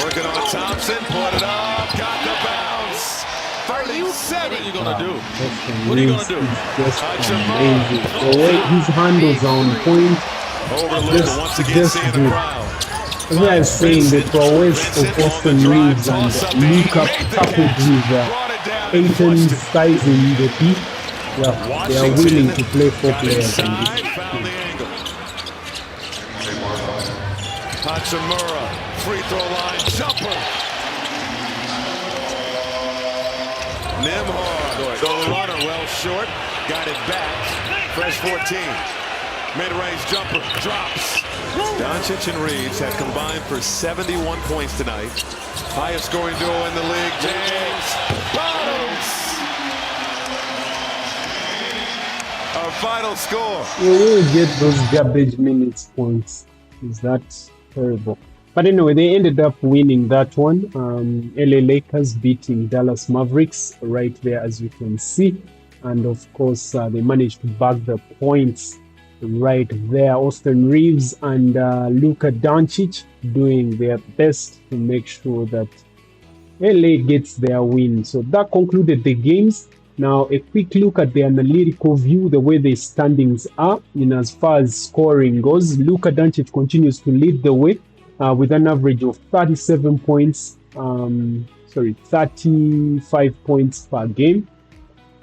Working on Thompson. Put it up. Got the bounce. Are you What are you going to do? What are you going to do? Just amazing. The way his handles are on point. Overlooked once again, seeing the crowd. As I was saying, the prowess of Austin Reeves and Luka coupled with Aiton's size in the deep, well, they are willing to play 4 players in this game. Hachimura, free throw line jumper. Nembhard, the runner well short, got it back. Fresh 14. Mid-range jumper drops. Doncic and Reeves have combined for 71 points tonight. Highest scoring duo in the league. James Bottoms. Our final score. We will get those garbage minutes points. Is that terrible? But anyway, they ended up winning that one. LA Lakers beating Dallas Mavericks right there, as you can see. And of course, they managed to bag the points right there. Austin Reeves and Luka Doncic doing their best to make sure that LA gets their win. So that concluded the games. Now a quick look at the analytical view, the way the standings are in as far as scoring goes. Luka Doncic continues to lead the way with an average of 37 points, 35 points per game.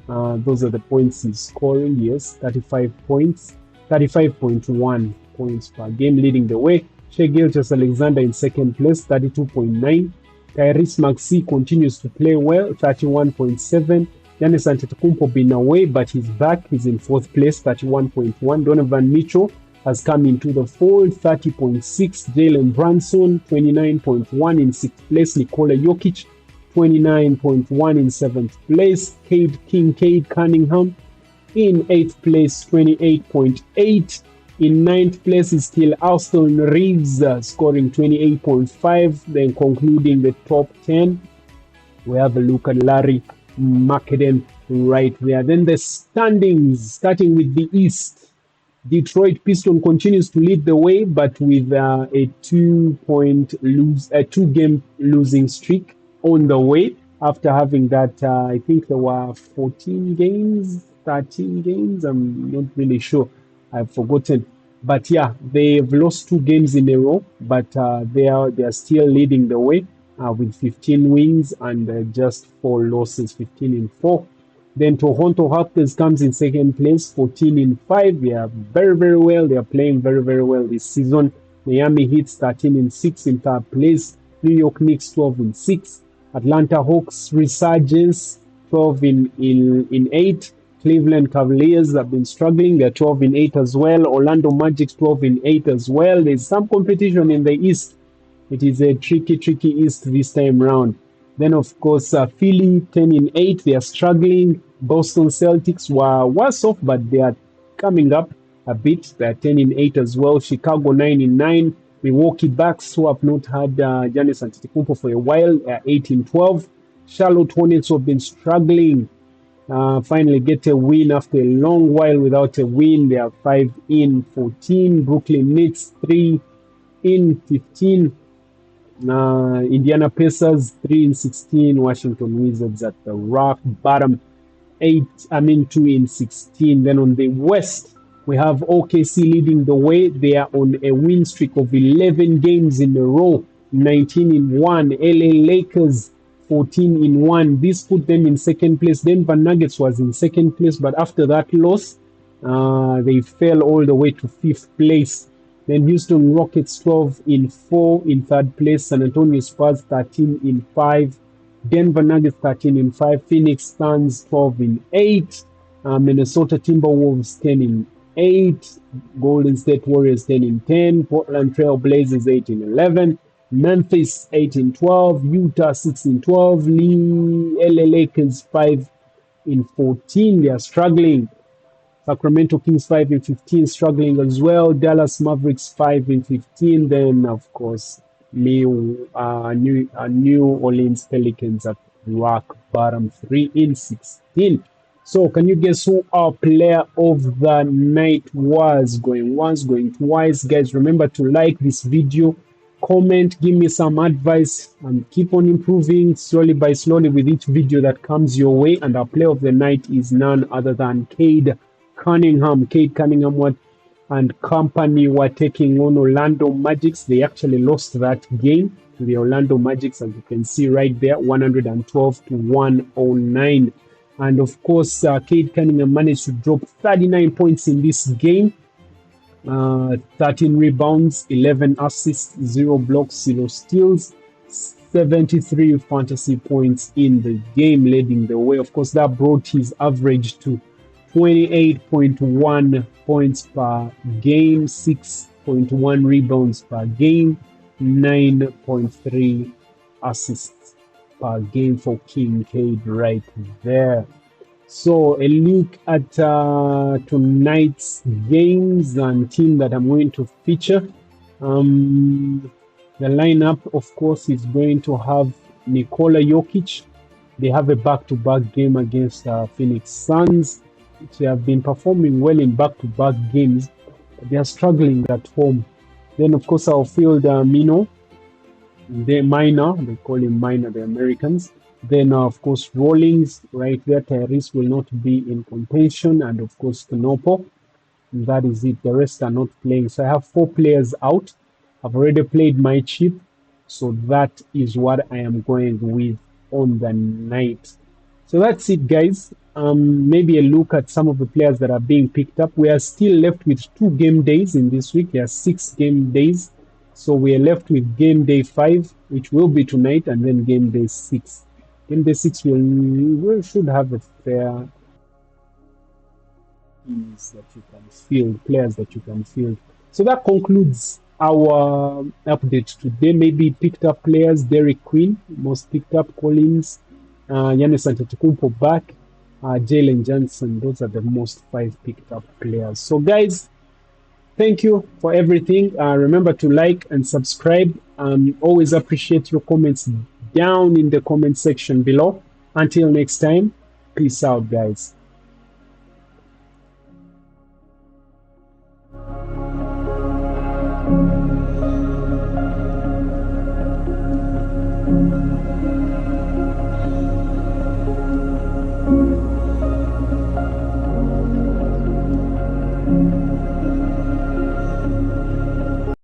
Those are the points he's scoring. Yes, 35 points. 35.1 points per game, leading the way. Shai Gilgeous-Alexander in second place, 32.9. Tyrese Maxey continues to play well, 31.7. Giannis Antetokounmpo been away, but he's back. He's in fourth place, 31.1. Donovan Mitchell has come into the fold, 30.6. Jalen Brunson, 29.1 in sixth place. Nikola Jokic, 29.1 in seventh place. CADE Cunningham in 8th place, 28.8. In 9th place is still Austin Reeves, scoring 28.5. Then concluding the top 10, we have a look at Larry Markkanen right there. Then the standings, starting with the East. Detroit Pistons continues to lead the way, but with a 2-game losing streak on the way. After having that, I think there were 14 games. 13 games, I'm not really sure, I've forgotten, but yeah, they've lost 2 games in a row, but they are still leading the way with 15 wins and just 4 losses, 15-4. Then Toronto Raptors comes in second place, 14-5. They are very, very well. They are playing very, very well this season. Miami Heat 13-6 in third place. New York Knicks 12-6. Atlanta Hawks resurgence 12-8. Cleveland Cavaliers have been struggling. They're 12-8 as well. Orlando Magic 12-8 as well. There's some competition in the East. It is a tricky East this time round. Then, of course, Philly 10-8. They are struggling. Boston Celtics were worse off, but they are coming up a bit. They're 10-8 as well. Chicago 9-9. Milwaukee Bucks, who have not had Giannis Antetokounmpo for a while, 8-12. Charlotte Hornets who have been struggling. Finally get a win after a long while without a win. They are 5-14. Brooklyn Nets 3-15. Indiana Pacers 3-16. Washington Wizards at the rock bottom 2-16. Then on the West, we have OKC leading the way. They are on a win streak of 11 games in a row, 19-1. LA Lakers 14-1. This put them in second place. Denver Nuggets was in second place, but after that loss, they fell all the way to 5th place. Then Houston Rockets 12-4 in 3rd place. San Antonio Spurs 13-5. Denver Nuggets 13-5. Phoenix Suns 12-8. Minnesota Timberwolves 10-8. Golden State Warriors 10-10. Portland Trail Blazers 8-11. Memphis 8-12. Utah 6-12. LA Lakers 5-14. They are struggling. Sacramento Kings 5-15, struggling as well. Dallas Mavericks 5-15. Then, of course, New Orleans Pelicans at rock bottom 3-16. So, can you guess who our player of the night was? Going once, going twice. Guys, remember to like this video, comment, give me some advice, and keep on improving slowly by slowly with each video that comes your way. And our player of the night is none other than CADE Cunningham. CADE Cunningham and company were taking on Orlando Magics. They actually lost that game to the Orlando Magics, as you can see right there, 112-109. And of course, CADE Cunningham managed to drop 39 points in this game. 13 rebounds, 11 assists, 0 blocks, 0 steals, 73 fantasy points in the game, leading the way. Of course, that brought his average to 28.1 points per game, 6.1 rebounds per game, 9.3 assists per game for King CADE right there. So a look at tonight's games and team that I'm going to feature. The lineup, of course, is going to have Nikola Jokic. They have a back-to-back game against Phoenix Suns. They have been performing well in back-to-back games, but they are struggling at home. Then, of course, I'll field Mino, the Minor, they call him Minor, the Americans. Then, of course, Rawlings right there. Tyrese will not be in contention, and of course, Knopo. That is it. The rest are not playing. So I have 4 players out. I've already played my chip, so that is what I am going with on the night. So that's it, guys. Maybe a look at some of the players that are being picked up. We are still left with 2 game days in this week. There are 6 game days. So we are left with game day 5, which will be tonight, and then game day 6. Game day 6 we should have a fair teams that you can field, players that you can field. So that concludes our update today. Maybe picked up players: Derek Quinn, most picked up; Collins, Giannis Antetokounmpo back, Jalen Johnson. Those are the most 5 picked up players. So guys, thank you for everything. Remember to like and subscribe. Always appreciate your comments down in the comment section below. Until next time, peace out, guys.